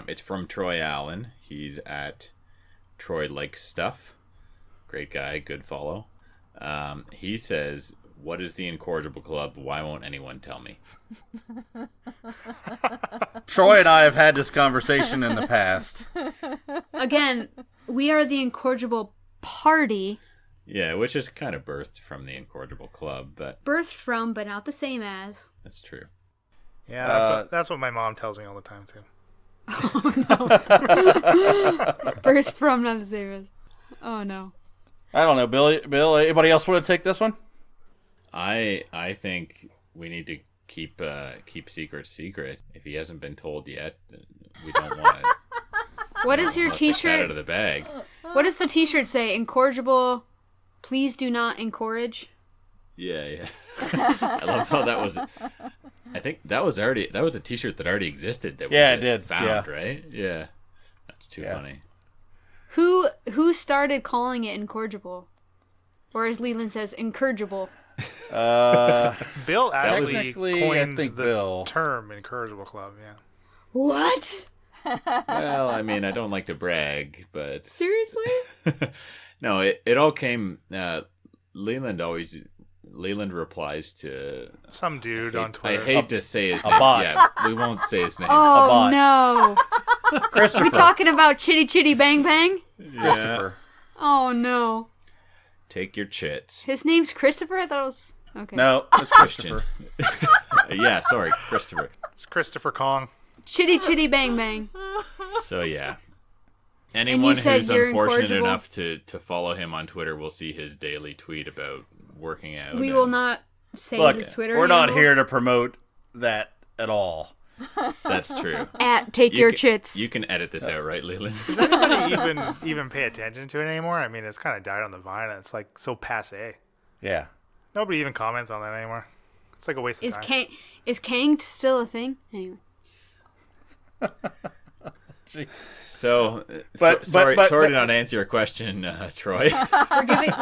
It's from Troy Allen. He's at Troy Likes Stuff. Great guy, good follow. He says, "What is the Incorrigible Club? Why won't anyone tell me?" Troy and I have had this conversation in the past. Again, we are the Incorrigible Party. Yeah, which is kind of birthed from the Incorrigible Club, but Birthed from, but not the same as. that's true. Yeah, that's what my mom tells me all the time too. Birthed from, not the same as. Oh no. I don't know, Bill. Anybody else want to take this one? I think we need to keep secret secret. If he hasn't been told yet, then we don't want to. What is your T-shirt? Out of the bag. What does the T-shirt say? Incorrigible. Please do not encourage. Yeah. I love how that was. I think that was a T-shirt that already existed. That we just found, right? Yeah, that's too funny. Who started calling it Incorrigible? Or as Leland says, Incorrigible. Bill actually coined the term Incorrigible Club. Yeah. What? Well, I mean, I don't like to brag, but Seriously? no, it all came. Leland replies to some dude on Twitter. I hate to say his name. bot. Yeah, we won't say his name. Oh no! Christopher. We talking about Chitty Chitty Bang Bang? Christopher. Oh no! Take your chits. His name's Christopher. I thought it was okay. No, it's Christopher. Yeah, sorry, Christopher. It's Christopher Kong. Chitty Chitty Bang Bang. So yeah. Anyone who's unfortunate enough to follow him on Twitter will see his daily tweet about working out. We will not say his Twitter. We're handle. not here to promote that at all. That's true. At Take Your Chits. You can edit this out, right, Leland? Does anybody even pay attention to it anymore? I mean, it's kind of died on the vine. And it's like so passé. Yeah. Nobody even comments on that anymore. It's like a waste of time. Is Kang still a thing? Anyway. Sorry to not answer your question, Troy.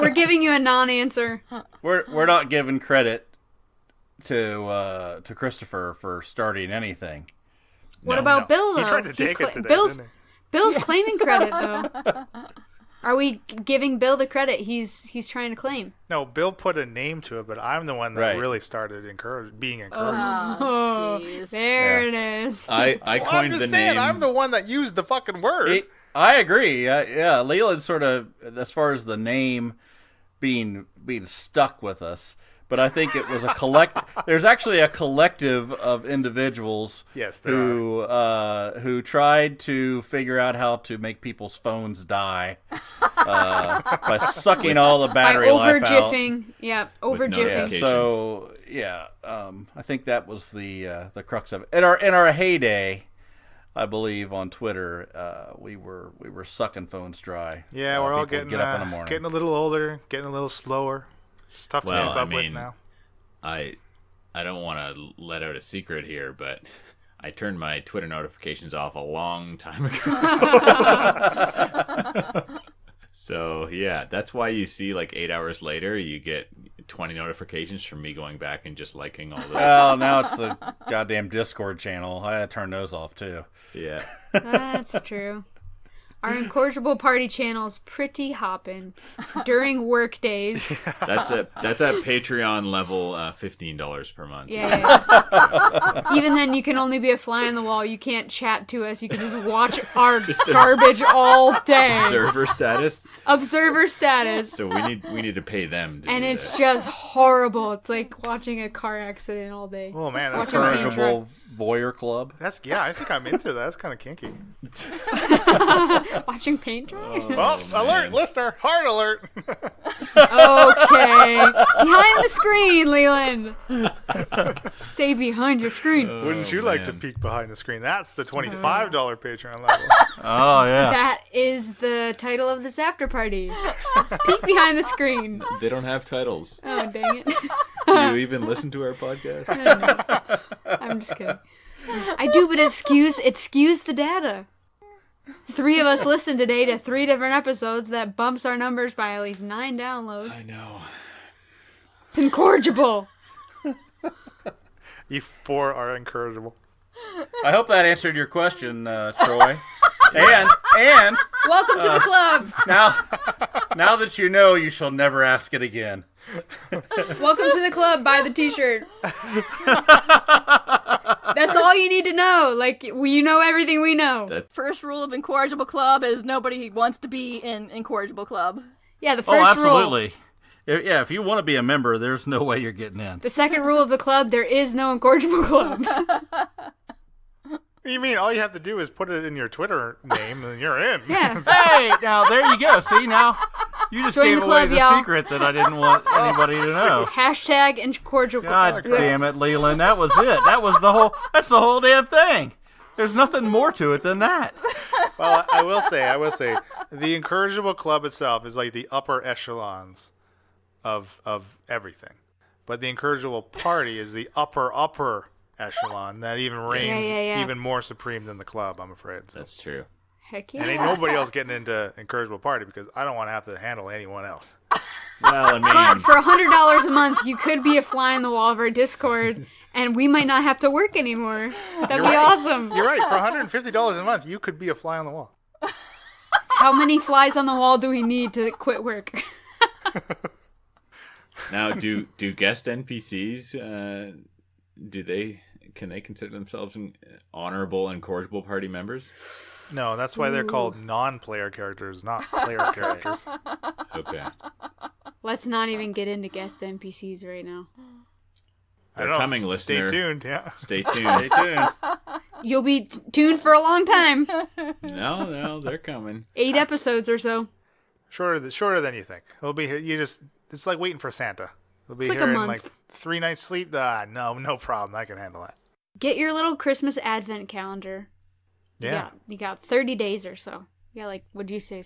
We're giving you a non-answer. We're not giving credit to Christopher for starting anything. What about Bill though? He tried to take it today, Bill's didn't Bill's claiming credit though. Are we giving Bill the credit he's trying to claim? No, Bill put a name to it, but I'm the one that really started being encouraged. Oh, there it is. I coined the name. I'm the one that used the fucking word. I agree. Yeah, Leland sort of, as far as the name being stuck with us, but I think it was there's actually a collective of individuals who tried to figure out how to make people's phones die by sucking all the battery life out. Over-jiffing. Yeah, so I think that was the crux of it. In our heyday, I believe on Twitter, we were sucking phones dry. Yeah, we're all getting up in the morning, getting a little older, getting a little slower. It's tough to keep up with now. I don't want to let out a secret here, but I turned my Twitter notifications off a long time ago. So yeah, that's why you see like 8 hours later you get 20 notifications from me going back and just liking all the. Well, now it's the goddamn Discord channel. I had to turn those off too. Yeah, that's true. Our Incorrigible Party channel's pretty hopping during work days. That's at Patreon level, $15 per month. Yeah. Even then, you can only be a fly on the wall. You can't chat to us. You can just watch our garbage all day. Observer status. So we need to pay them. And it's just horrible. It's like watching a car accident all day. Oh man, that's Incorrigible Voyeur Club. I think I'm into that. That's kind of kinky. Watching paint dry? Alert, listener! Hard alert! Okay. Behind the screen, Leland. Stay behind your screen. Wouldn't you like to peek behind the screen? That's the $25 Patreon level. Oh, yeah. That is the title of this after party. Peek behind the screen. They don't have titles. Oh, dang it. Do you even listen to our podcast? No. I'm just kidding. I do, but it skews the data. 3 of us listened today to 3 different episodes. That bumps our numbers by at least 9 downloads. I know. It's incorrigible. You 4 are incorrigible. I hope that answered your question, Troy. And welcome to the club. Now that you know, you shall never ask it again. Welcome to the club. Buy the T-shirt. That's all you need to know. Like, you know everything we know. First rule of Incorrigible Club is nobody wants to be in Incorrigible Club. Yeah, the first rule. Absolutely. Yeah, if you want to be a member, there's no way you're getting in. The second rule of the club, there is no Incorrigible Club. You mean all you have to do is put it in your Twitter name and you're in? Yeah. Hey, now there you go. See, now you just Join gave the club, away the y'all. secret that I didn't want anybody to know. Hashtag Incorrigible God Club. damn it, Leland. That was it. That's the whole damn thing. There's nothing more to it than that. Well, I will say, the Incorrigible Club itself is like the upper echelons of everything. But the Incorrigible Party is the upper echelon that even reigns even more supreme than the club, I'm afraid. So. That's true. Heck yeah. And ain't nobody else getting into Incorrigible Party because I don't want to have to handle anyone else. Well, I mean, But for $100 a month, you could be a fly on the wall of our Discord, and we might not have to work anymore. That'd be awesome. You're right. For $150 a month, you could be a fly on the wall. How many flies on the wall do we need to quit work? now, do guest NPCs can they consider themselves honorable and Incorrigible Party members? No, that's why they're called non-player characters, not player characters. Okay. Let's not even get into guest NPCs right now. They're coming, listener. Stay tuned, yeah. Stay tuned. Stay tuned. You'll be tuned for a long time. No, they're coming. 8 episodes or so. Shorter than you think. It'll be it's like waiting for Santa. It'll be It's like here a in month. like 3 nights sleep. No problem. I can handle that. Get your little Christmas advent calendar. Yeah. You got 30 days or so. You got like, what'd you say?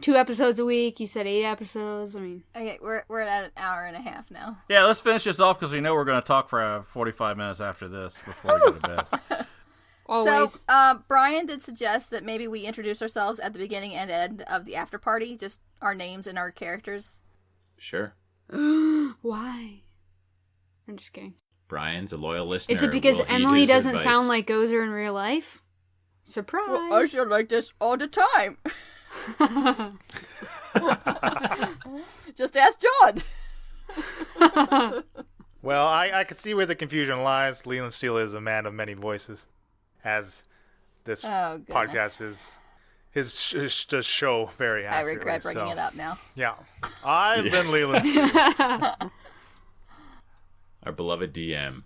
2 episodes a week. You said 8 episodes. I mean, Okay, we're at an hour and a half now. Yeah, let's finish this off because we know we're going to talk for 45 minutes after this before we go to bed. always. So, Brian did suggest that maybe we introduce ourselves at the beginning and end of the after party, just our names and our characters. Sure. Why? I'm just kidding. Brian's a loyal listener. Is it because Will heed Emily his doesn't advice. sound like Gozer in real life? Surprise! Well, I sound like this all the time. Just ask John. Well, I can see where the confusion lies. Leland Steele is a man of many voices, as this podcast is just show very accurately. I regret bringing it up now. Yeah. I've been Leland Steele. Our beloved DM.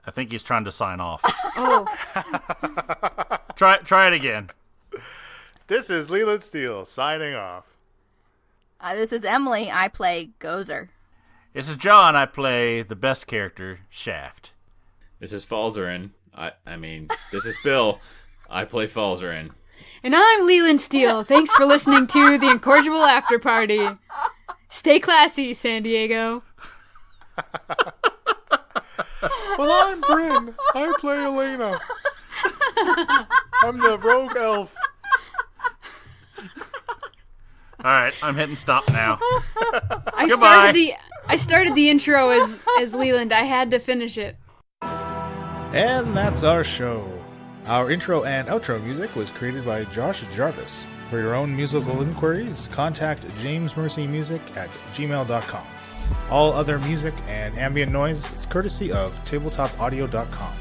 I think he's trying to sign off. Oh, Try it again. This is Leland Steele signing off. This is Emily. I play Gozer. This is John. I play the best character, Shaft. This is Falzarin. This is Bill. I play Falzarin. and I'm Leland Steele. Thanks for listening to the Incorrigible After Party. Stay classy, San Diego. Well, I'm Bryn. I play Elena. I'm the rogue elf. All right, I'm hitting stop now. I started the intro as Leland. I had to finish it. And that's our show. Our intro and outro music was created by Josh Jarvis. For your own musical inquiries, contact jamesmercymusic@gmail.com. All other music and ambient noise is courtesy of tabletopaudio.com.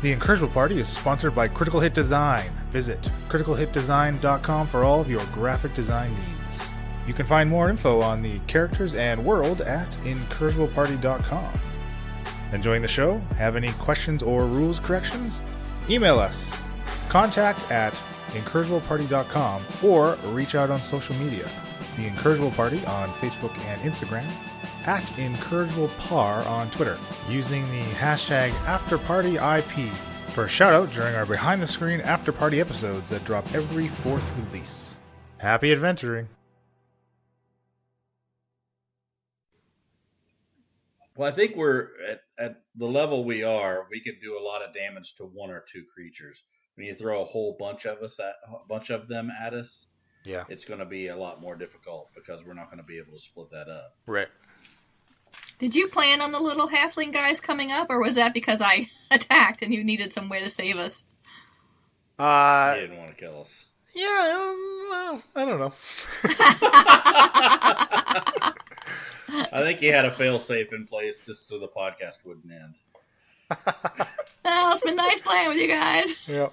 The Incorrigible Party is sponsored by Critical Hit Design. Visit criticalhitdesign.com for all of your graphic design needs. You can find more info on the characters and world at incorrigibleparty.com. Enjoying the show? Have any questions or rules corrections? Email us. contact@incorrigibleparty.com or reach out on social media. The Incorrigible Party on Facebook and Instagram, @IncorrigiblePar on Twitter, using the hashtag AfterPartyIP for a shout out during our behind the screen after party episodes that drop every 4th release. Happy adventuring! Well, I think we're at the level we are. We can do a lot of damage to 1 or 2 creatures. When you throw a whole bunch of them at us, Yeah. it's going to be a lot more difficult because we're not going to be able to split that up. Right. Did you plan on the little halfling guys coming up, or was that because I attacked and you needed some way to save us? He didn't want to kill us. Yeah, well, I don't know. I think he had a fail-safe in place just so the podcast wouldn't end. Well, it's been nice playing with you guys. Yep.